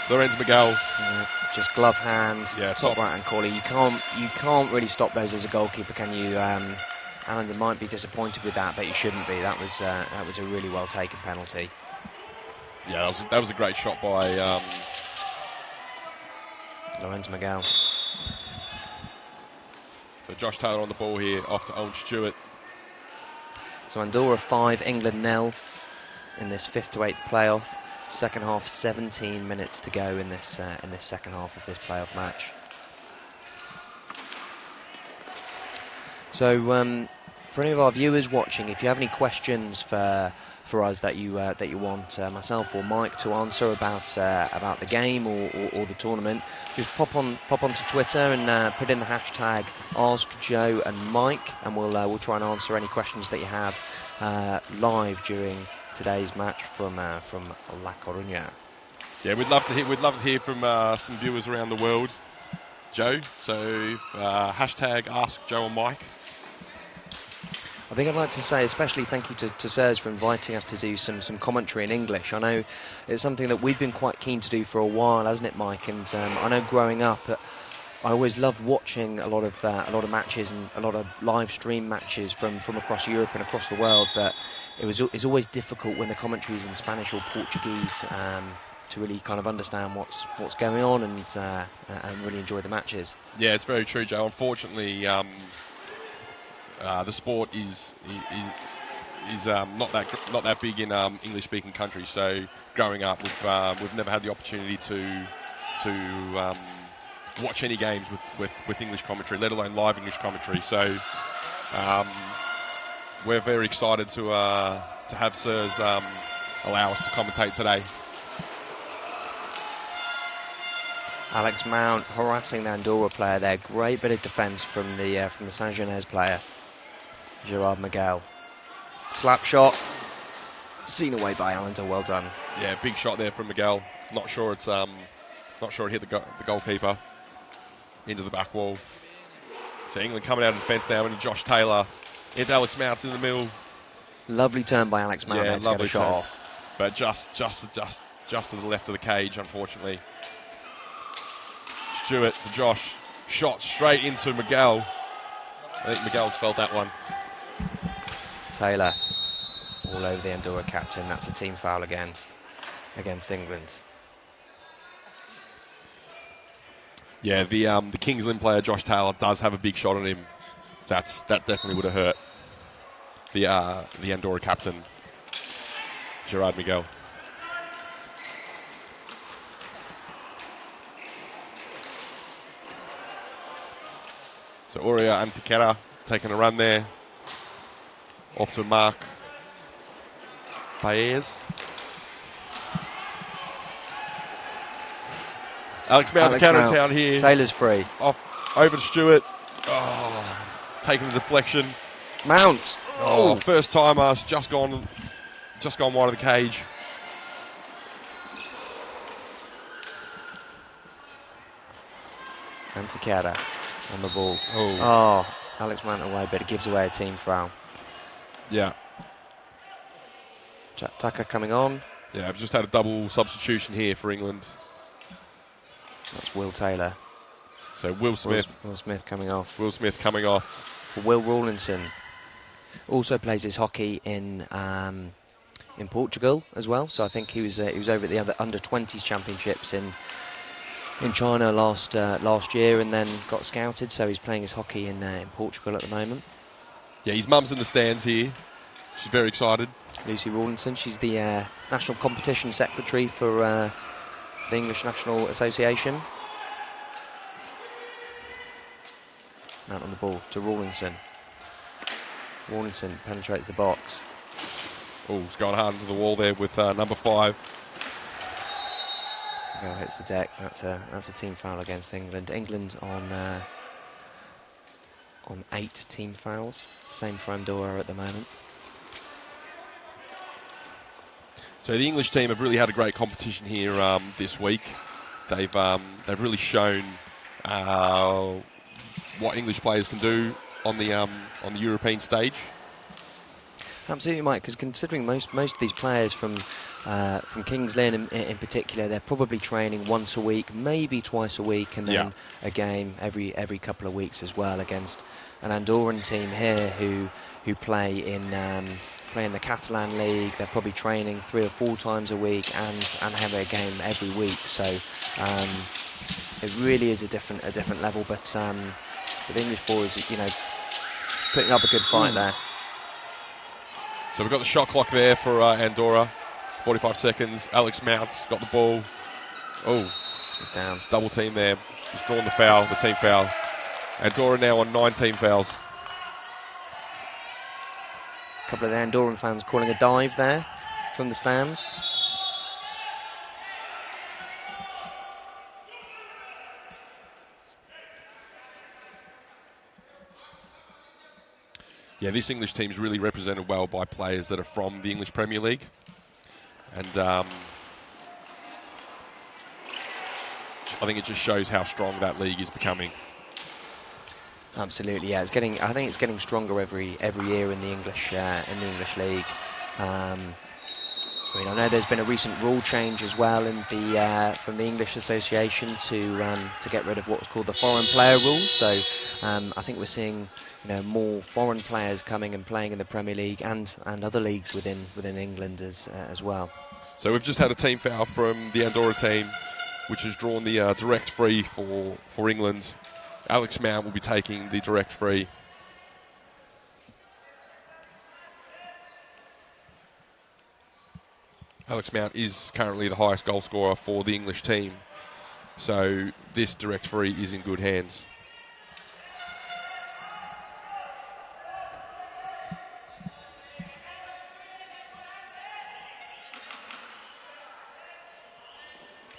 Lorenz Miguel. Just glove hands, Yeah, top right hand corner. You can't really stop those as a goalkeeper, can you? Allender might be disappointed with that, but he shouldn't be. That was a really well taken penalty. Yeah, that was a great shot by Lorenz Miguel. So Josh Taylor on the ball here, off to Owen Stewart. So Andorra 5, England 0 in this 5th to 8th playoff. Second half, 17 minutes to go in this second half of this playoff match. So for any of our viewers watching, if you have any questions for us that you want myself or Mike to answer about the game or the tournament, just pop onto Twitter and put in the hashtag #AskJoeAndMike, and we'll try and answer any questions that you have live during today's match from La Coruña. Yeah, we'd love to hear from some viewers around the world, Joe. So hashtag #AskJoeAndMike. I think I'd like to say especially thank you to Sirs for inviting us to do some commentary in English. I know it's something that we've been quite keen to do for a while, hasn't it, Mike? And I know growing up, I always loved watching a lot of matches and a lot of live stream matches from across Europe and across the world. But it's always difficult when the commentary is in Spanish or Portuguese to really kind of understand what's going on and really enjoy the matches. Yeah, it's very true, Joe. Unfortunately, the sport is not that big in English-speaking countries. So growing up, we've never had the opportunity to watch any games with English commentary, let alone live English commentary. So we're very excited to have Sirs allow us to commentate today. Alex Mount harassing the Andorra player there. Great bit of defence from the Saint-Genès player, Gerard Miguel. Slap shot, seen away by Allender. Well done. Yeah, big shot there from Miguel. Not sure it hit the goalkeeper into the back wall. So England coming out of defence now into Josh Taylor. It's Alex Mount in the middle. Lovely turn by Alex Mount there to get a shot off. But just to the left of the cage, unfortunately. Stewart to Josh. Shot straight into Miguel. I think Miguel's felt that one. Taylor all over the Andorra captain. That's a team foul against England. Yeah, the Kings Lynn player Josh Taylor does have a big shot on him. That definitely would have hurt the Andorra captain, Gerard Miguel. So Uria Antiquera taking a run there. Off to Mark Paez. Alex Mount, the counter town here. Taylor's free. Off over to Stewart. Oh, it's taken a deflection. Mount. Oh, first timer. Just gone wide of the cage. Antiquera on the ball. Oh, Alex Mount away, but it gives away a team foul. Yeah. Jack Tucker coming on. Yeah, I've just had a double substitution here for England. That's Will Taylor. So Will Smith. Will Smith coming off. Will Smith coming off. Will Rawlinson also plays his hockey in Portugal as well. So I think he was over at the under 20s championships in China last year, and then got scouted. So he's playing his hockey in Portugal at the moment. Yeah, his mum's in the stands here. She's very excited. Lucy Rawlinson. She's the national competition secretary for the English National Association. Out on the ball to Rawlinson. Rawlinson penetrates the box. Oh, he's gone hard into the wall there with number 5. Go hits the deck. That's a team foul against England. England on 8 team fouls. Same for Andorra at the moment. So the English team have really had a great competition here this week. They've really shown what English players can do on the European stage. Absolutely, Mike. Because considering most of these players from Kings Lynn in particular, they're probably training once a week, maybe twice a week, and then a game every couple of weeks as well against an Andorran team here who play in the Catalan League. They're probably training 3 or 4 times a week and have a game every week. So it really is a different level. But the English boys, putting up a good fight there. So we've got the shot clock there for Andorra. 45 seconds. Alex Mount's got the ball. Oh, he's down. It's double team there. He's drawn the team foul. Andorra now on 9 team fouls. A couple of the Andorran fans calling a dive there from the stands. Yeah, this English team's really represented well by players that are from the English Premier League. And I think it just shows how strong that league is becoming. Absolutely, yeah. I think it's getting stronger every year in the English league. I know there's been a recent rule change as well from the English Association to get rid of what's called the foreign player rule. So I think we're seeing more foreign players coming and playing in the Premier League and other leagues within England as well. So we've just had a team foul from the Andorra team, which has drawn the direct free for England. Alex Mount will be taking the direct free. Alex Mount is currently the highest goal scorer for the English team. So this direct free is in good hands.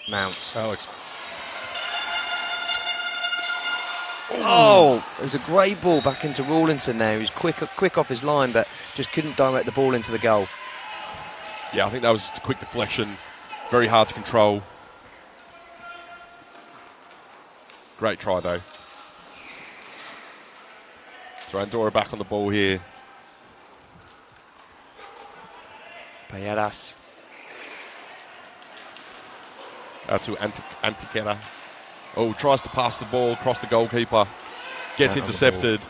Mount. Alex. Oh, there's a great ball back into Rawlinson there. He was quick off his line, but just couldn't direct the ball into the goal. Yeah, I think that was just a quick deflection. Very hard to control. Great try, though. So Andorra back on the ball here. Payadas. Out to Antiquera. Oh, tries to pass the ball across the goalkeeper. Gets intercepted.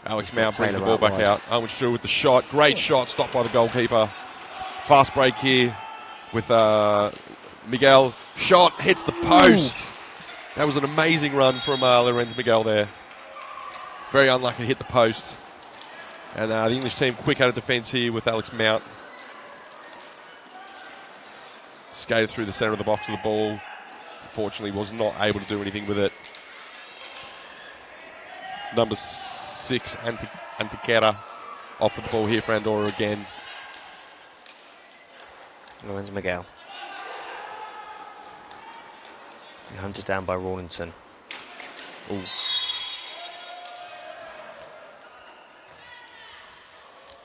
Alex Mount brings the ball back out. Owen Stewart with the shot. Great shot, stopped by the goalkeeper. Fast break here with Miguel. Shot, hits the post. That was an amazing run from Lorenz Miguel there. Very unlucky to hit the post. And the English team quick out of defence here with Alex Mount. Skated through the centre of the box with the ball. Unfortunately, was not able to do anything with it. Number 6, Antiquera, off the ball here for Andorra again. Lorenz Miguel. Hunted down by Rawlinson. Ooh.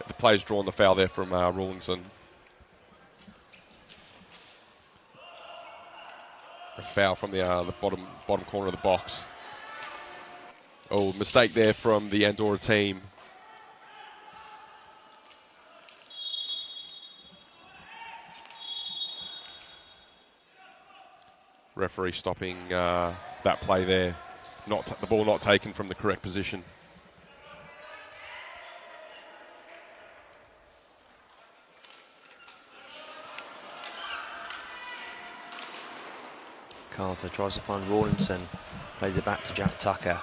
The player's drawn the foul there from Rawlinson. A foul from the bottom corner of the box. Oh, mistake there from the Andorra team. Referee stopping that play there. The ball not taken from the correct position. Carter tries to find Rawlinson. Plays it back to Jack Tucker.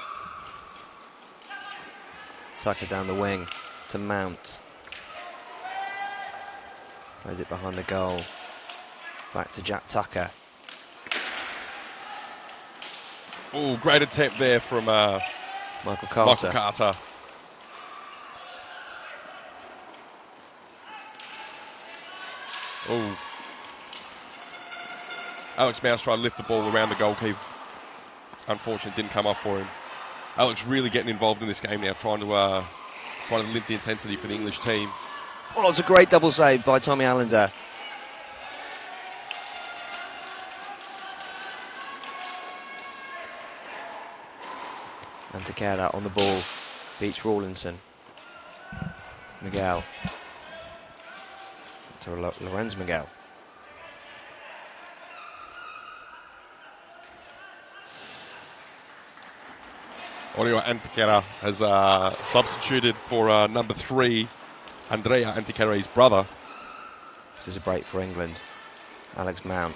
Tucker down the wing to Mount. Plays it behind the goal. Back to Jack Tucker. Oh, great attempt there from Michael Carter. Oh. Alex Mouse tried to lift the ball around the goalkeeper. Unfortunately, didn't come off for him. Alex really getting involved in this game now, trying to limit the intensity for the English team. Oh, it's a great double save by Tommy Allender. And Takeda on the ball, beats Rawlinson. Miguel. To Lorenz Miguel. Oriol Antiquera has substituted for number 3, Andrea Antiquera's brother. This is a break for England. Alex Mount.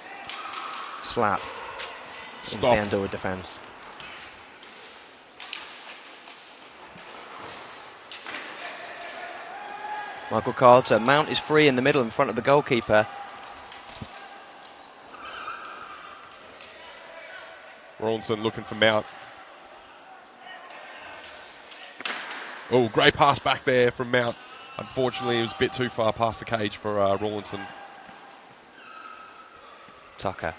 Slap. Into the Stopped. Andorra defence. Michael Carter. Mount is free in the middle in front of the goalkeeper. Rawlinson looking for Mount. Oh, great pass back there from Mount. Unfortunately, it was a bit too far past the cage for Rawlinson. Tucker.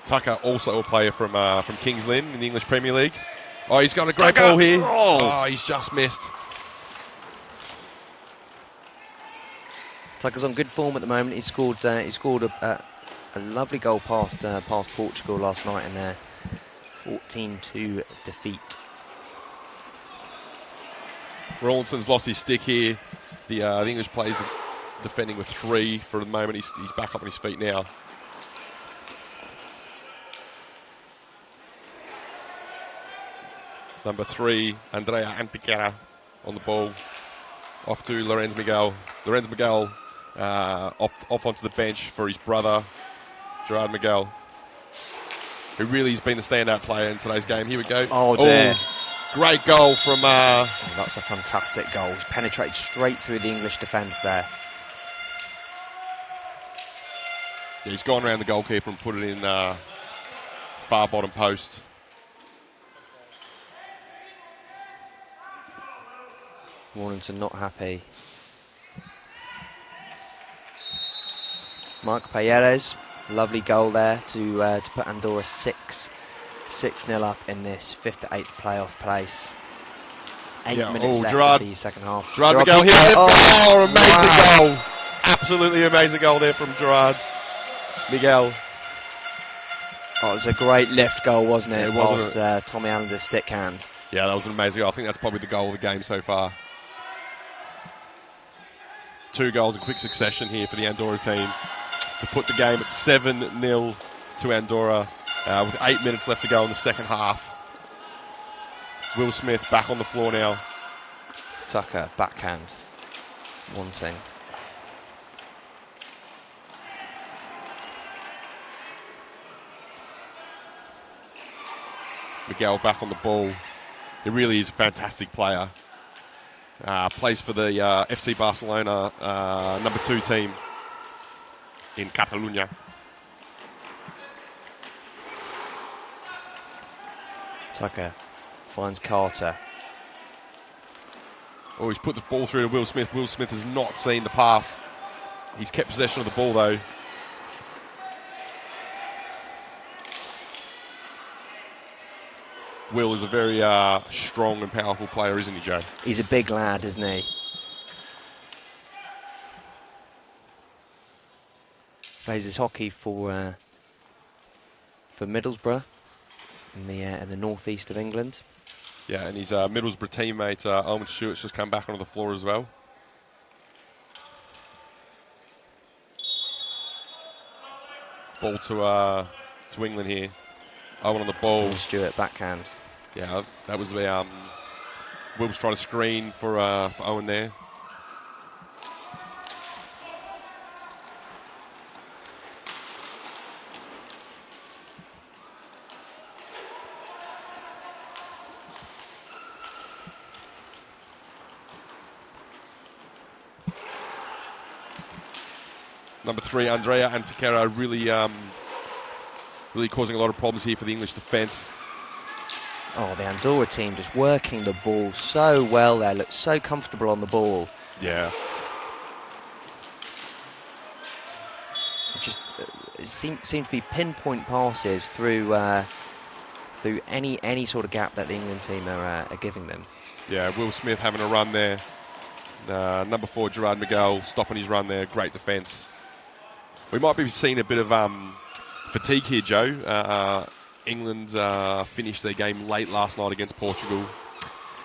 Tucker, also a player from Kings Lynn in the English Premier League. Oh, he's got a great Tucker. ball here. Oh. He's just missed. Tucker's on good form at the moment. He scored a lovely goal past Portugal last night in their 14-2 defeat. Rawlinson's lost his stick here. The English players are defending with 3 for the moment. He's back up on his feet now. Number 3, Andrea Antiquera on the ball. Off to Lorenz Miguel. Lorenz Miguel off onto the bench for his brother, Gerard Miguel, who really has been the standout player in today's game. Here we go. Oh, dear. Great goal from... That's a fantastic goal. He's penetrated straight through the English defence there. Yeah, he's gone around the goalkeeper and put it in far bottom post. Warrington not happy. Mark Payeres, lovely goal there to put Andorra 6-0 up in this 5th to 8th playoff place. 8 minutes left Gerard, of the second half. Gerard Miguel here. Amazing goal. Absolutely amazing goal there from Gerard Miguel. Oh, it was a great lift goal, wasn't it? It was past Tommy Allender's stick hand. Yeah, that was an amazing goal. I think that's probably the goal of the game so far. 2 goals in quick succession here for the Andorra team to put the game at 7-0 to Andorra with 8 minutes left to go in the second half. Will Smith back on the floor now. Tucker, backhand, wanting. Miguel back on the ball. He really is a fantastic player. Plays for the FC Barcelona number 2 team in Coruña. Tucker finds Carter. Oh, he's put the ball through to Will Smith. Will Smith has not seen the pass. He's kept possession of the ball though. Will is a very strong and powerful player, isn't he, Joe? He's a big lad, isn't he? Plays his hockey for Middlesbrough in the northeast of England. Yeah, and his Middlesbrough teammate Owen Stewart's just come back onto the floor as well. Ball to England here. Owen on the ball. And Stewart backhand. Yeah, that was the Will was trying to screen for Owen there. Number 3, Andrea Antequera, really causing a lot of problems here for the English defence. Oh, the Andorra team just working the ball so well there. Looks so comfortable on the ball. Yeah. Just seem to be pinpoint passes through any sort of gap that the England team are giving them. Yeah, Will Smith having a run there. Number 4, Gerard Miguel, stopping his run there. Great defence. We might be seeing a bit of fatigue here, Joe. England finished their game late last night against Portugal.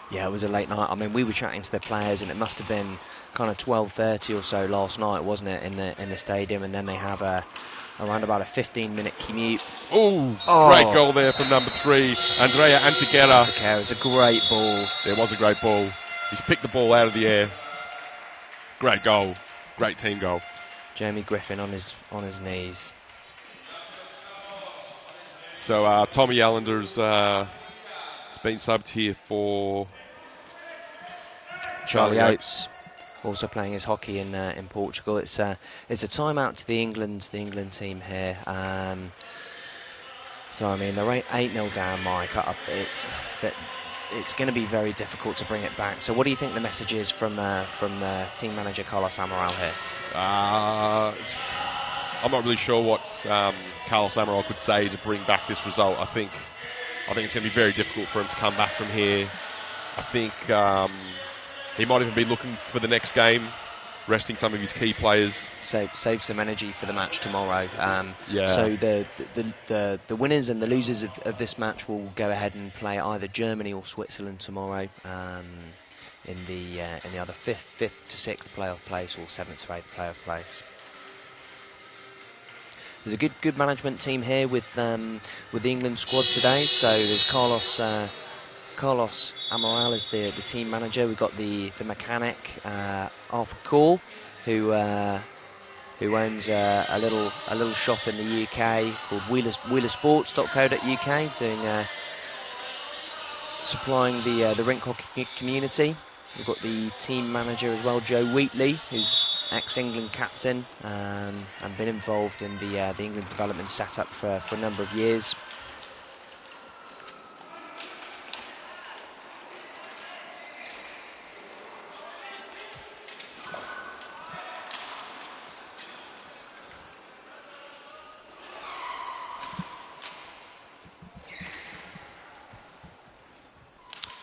Yeah, it was a late night. I mean, we were chatting to the players, and it must have been kind of 12:30 or so last night, wasn't it, in the stadium? And then they have around about a 15-minute commute. Oh, great goal there from number 3, Andrea Antequera. It was a great ball. It was a great ball. He's picked the ball out of the air. Great goal. Great team goal. Jeremy Griffin on his knees. So Tommy Allender's has been subbed here for Charlie Oates, also playing his hockey in Portugal. It's a timeout to the England team here. So I mean they're 8-0 down, Mike. It's going to be very difficult to bring it back. So what do you think the message is from the team manager Carlos Amaral here? I'm not really sure what Carlos Amaral could say to bring back this result. I think it's going to be very difficult for him to come back from here. I think he might even be looking for the next game, resting some of his key players. Save some energy for the match tomorrow. Yeah. So the winners and the losers of this match will go ahead and play either Germany or Switzerland tomorrow in the either 5th to 6th playoff place or 7th to 8th playoff place. There's a good management team here with the England squad today. So there's Carlos Amaral is the team manager. We've got the mechanic Arthur Call, who owns a little shop in the UK called wheelersports.co.uk, supplying the rink hockey community. We've got the team manager as well, Joe Wheatley, who's ex-England captain and been involved in the England development setup for a number of years.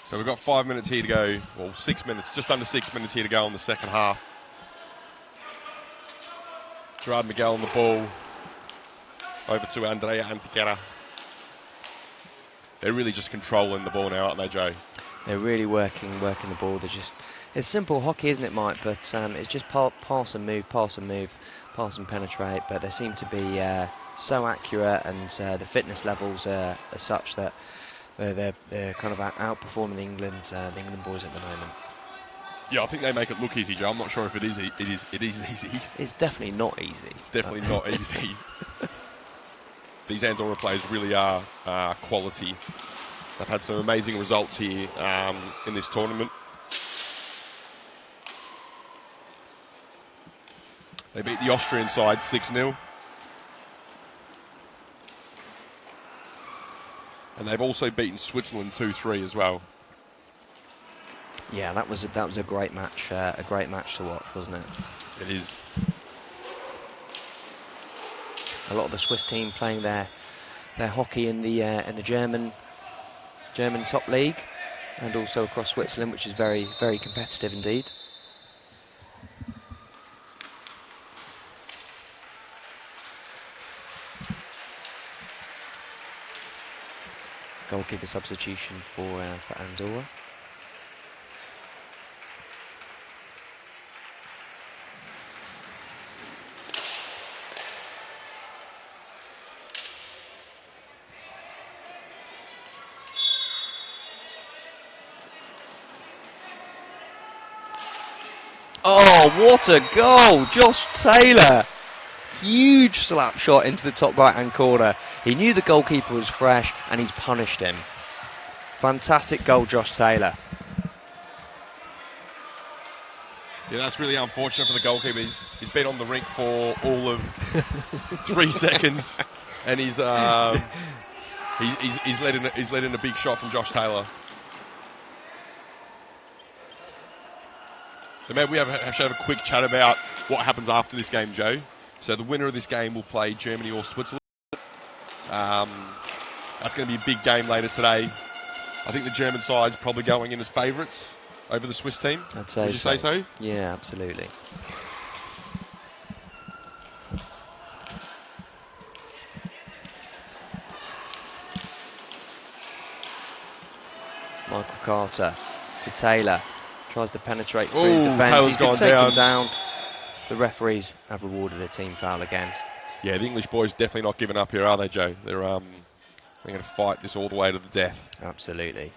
So we've got 5 minutes here to go, well 6 minutes, just under 6 minutes here to go in the second half. Gerard Miguel on the ball, over to Andrea Antiquera. They're really just controlling the ball now, aren't they, Joe? They're really working the ball. It's simple hockey, isn't it, Mike? But it's just pass and move, pass and penetrate. But they seem to be so accurate, and the fitness levels are such that they're kind of outperforming the England boys at the moment. Yeah, I think they make it look easy, Joe. I'm not sure if it is easy. It's definitely not easy. It's definitely not easy. These Andorra players really are quality. They've had some amazing results here in this tournament. They beat the Austrian side 6-0. And they've also beaten Switzerland 2-3 as well. Yeah, that was a great match. A great match to watch, wasn't it? It is. A lot of the Swiss team playing their hockey in the German top league, and also across Switzerland, which is very, very competitive indeed. Goalkeeper substitution for Andorra. Oh, what a goal! Josh Taylor. Huge slap shot into the top right-hand corner. He knew the goalkeeper was fresh, and he's punished him. Fantastic goal, Josh Taylor. Yeah, that's really unfortunate for the goalkeeper. He's been on the rink for all of 3 seconds, and he's let in a big shot from Josh Taylor. So maybe we have to have a quick chat about what happens after this game, Joe. So the winner of this game will play Germany or Switzerland. That's going to be a big game later today. I think the German side's probably going in as favourites over the Swiss team. I'd say Would you say so? Yeah, absolutely. Michael Carter to Taylor. Tries to penetrate through defence. Taylor's He's been gone taken down. down. The referees have rewarded a team foul against. Yeah, the English boys definitely not giving up here, are they, Joe? They're going to fight this all the way to the death. Absolutely.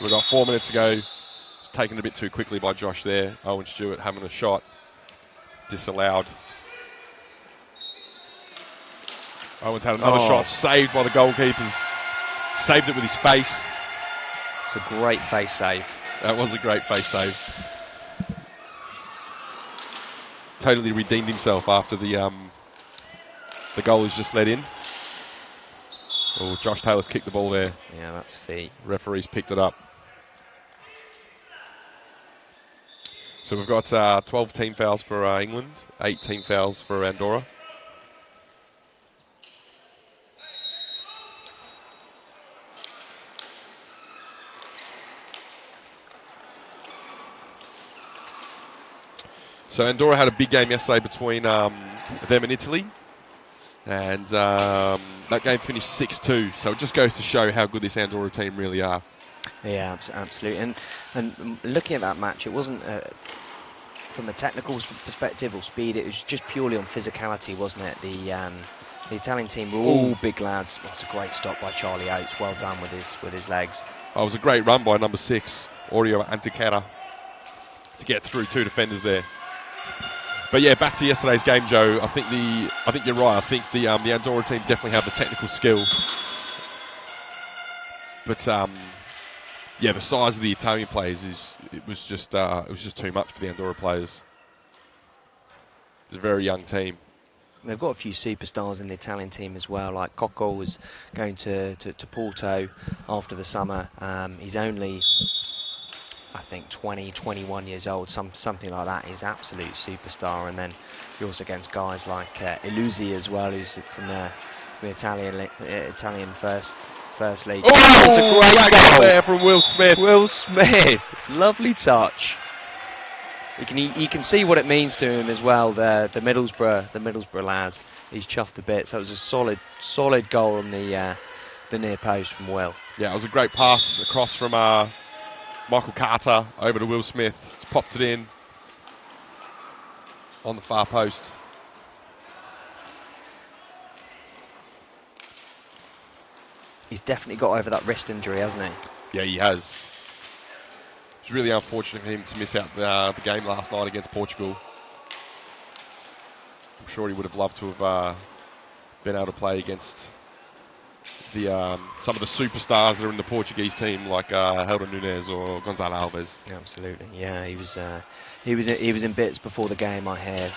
We've got 4 minutes to go. It's taken a bit too quickly by Josh there. Owen Stewart having a shot. Disallowed. Owen's had another shot saved by the goalkeepers. Saved it with his face. It's a great face save. That was a great face save. Totally redeemed himself after the goal was just let in. Oh, Josh Taylor's kicked the ball there. Yeah, that's fee. Referees picked it up. So we've got 12 team fouls for England, 8 team fouls for Andorra. So Andorra had a big game yesterday between them and Italy. And that game finished 6-2. So it just goes to show how good this Andorra team really are. Yeah, absolutely. And looking at that match, it wasn't from a technical perspective or speed. It was just purely on physicality, wasn't it? The Italian team were all big lads. Well, it's a great stop by Charlie Oates. Well done with his legs. Oh, it was a great run by number 6, Aurelio Antiquera, to get through 2 defenders there. But yeah, back to yesterday's game, Joe. I think you're right. I think the Andorra team definitely have the technical skill. But yeah, the size of the Italian players it was just too much for the Andorra players. It's a very young team. They've got a few superstars in the Italian team as well, like Cocco was going to Porto after the summer. He's only, I think, 20, 21 years old, something like that. He's an absolute superstar. And then you're also against guys like Iluzzi as well, who's from the Italian first league. Oh, it's a great goal there from Will Smith. Will Smith, lovely touch. You can see what it means to him as well. The Middlesbrough lad, he's chuffed a bit. So it was a solid goal on the near post from Will. Yeah, it was a great pass across from Michael Carter over to Will Smith. He's popped it in on the far post. He's definitely got over that wrist injury, hasn't he? Yeah, he has. It's really unfortunate for him to miss out the game last night against Portugal. I'm sure he would have loved to have been able to play against the some of the superstars that are in the Portuguese team, like Helder Nunes or Gonzalo Alves. Absolutely, yeah. He was in bits before the game, I hear.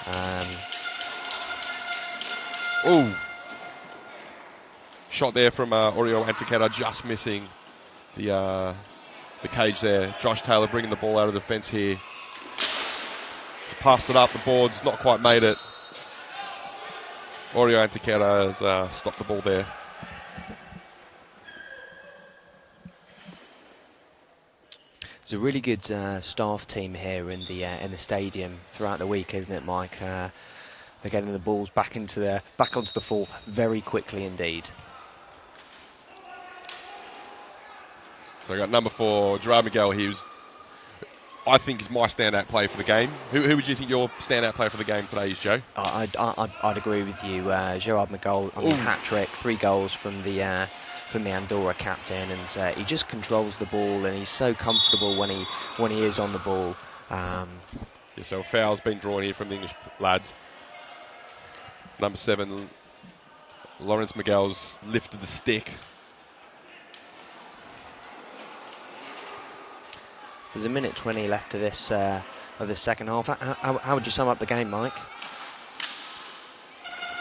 Oh, shot there from Oriol Antequera, just missing the cage there. Josh Taylor bringing the ball out of the fence here. He's passed it up the boards, not quite made it. Oriol Antequera has stopped the ball there. There's a really good staff team here in the stadium throughout the week, isn't it, Mike? They're getting the balls back onto the full very quickly indeed. So I got number 4, Gerard Miguel. He was, I think, is my standout player for the game. Who would you think your standout player for the game today is, Joe? I'd agree with you. Gerard Miguel on the hat trick, 3 goals from the Andorra captain, and he just controls the ball, and he's so comfortable when he is on the ball. Yeah, so a foul's been drawn here from the English lads. Number 7, Lawrence Miguel's lifted the stick. There's a minute 20 left of this second half. How would you sum up the game, Mike?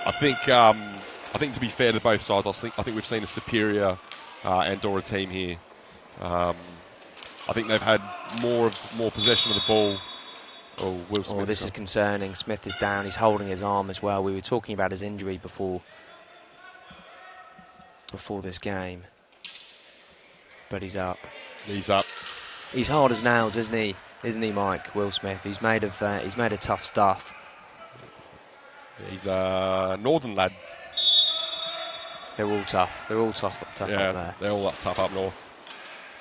I think to be fair to both sides, I think we've seen a superior Andorra team here. I think they've had more possession of the ball. Oh, Will Smith. Oh, this is concerning. Smith is down. He's holding his arm as well. We were talking about his injury before this game, but he's up. He's up. He's hard as nails, isn't he? Isn't he, Mike? Will Smith. He's made of tough stuff. Yeah, he's a northern lad. They're all tough. They're all tough up there. They're all tough up north.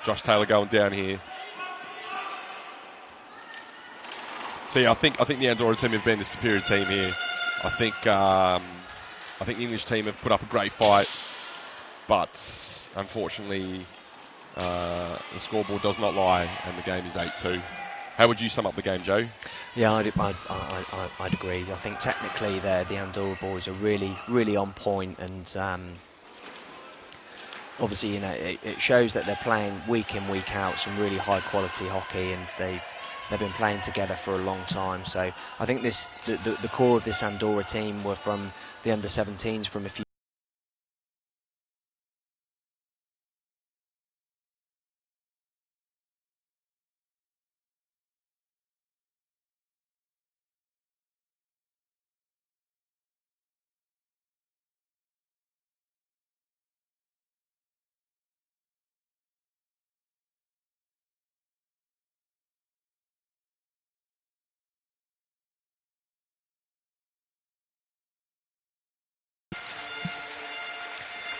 Josh Taylor going down here. So yeah, I think the Andorra team have been the superior team here. I think the English team have put up a great fight, but unfortunately, the scoreboard does not lie, and the game is 8-2. How would you sum up the game, Joe? Yeah, I'd agree. I think technically the Andorra boys are really, really on point, and obviously, it shows that they're playing week in, week out some really high quality hockey, and they've been playing together for a long time. So I think the core of this Andorra team were from the under-17s from a few.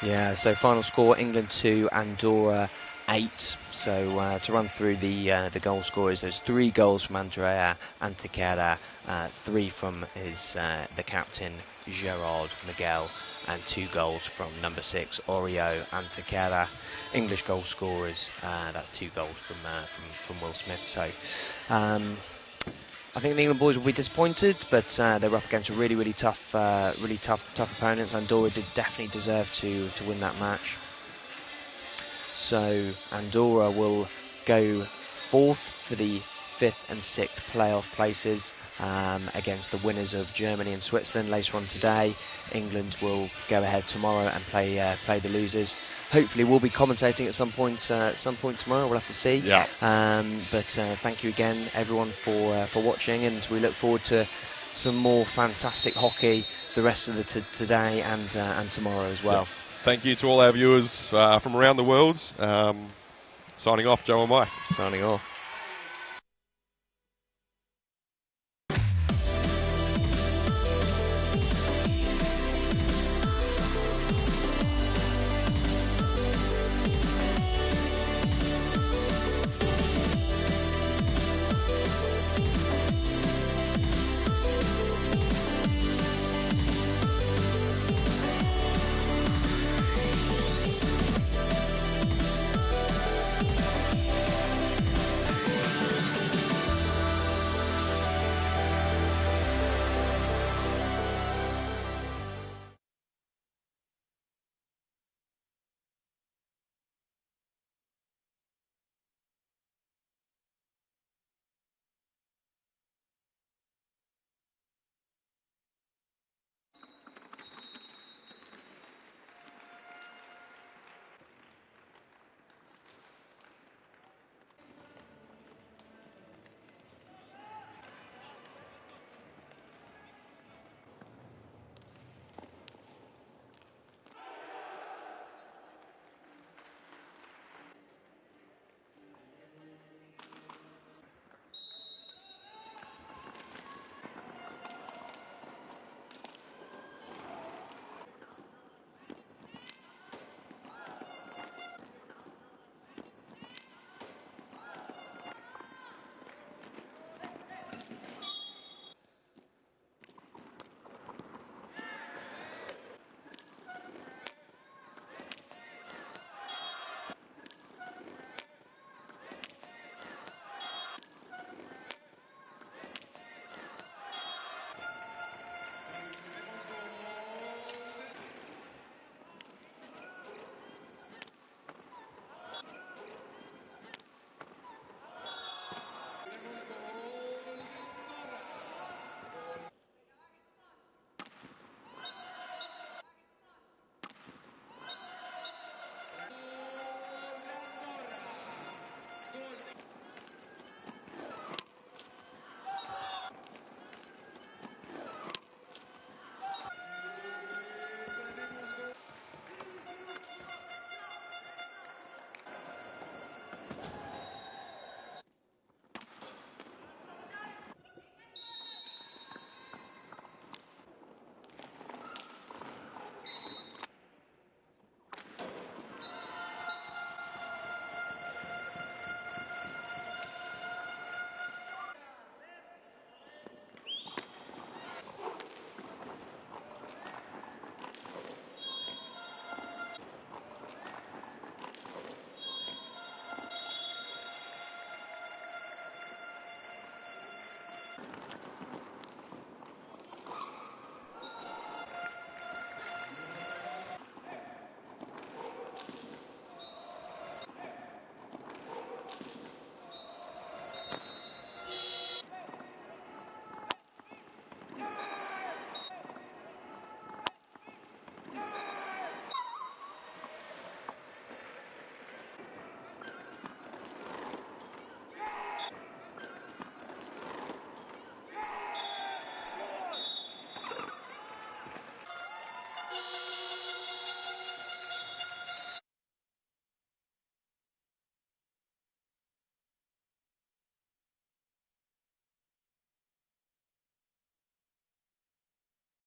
Yeah, so final score, England 2, Andorra 8. So to run through the goal scorers, there's 3 goals from Andrea Antequera, 3 from the captain Gerard Miguel, and 2 goals from number 6 Oriol Antequera. English goal scorers, that's 2 goals from Will Smith. So I think the England boys will be disappointed, but they were up against a really, really tough opponents. Andorra did definitely deserve to win that match. So Andorra will go 4th for the 5th and 6th playoff places against the winners of Germany and Switzerland later on today. England will go ahead tomorrow and play the losers. Hopefully we'll be commentating at some point tomorrow. We'll have to see. Yeah. But thank you again, everyone, for watching, and we look forward to some more fantastic hockey the rest of the today and tomorrow as well. Yeah. Thank you to all our viewers from around the world. Signing off, Joe and Mike. Signing off.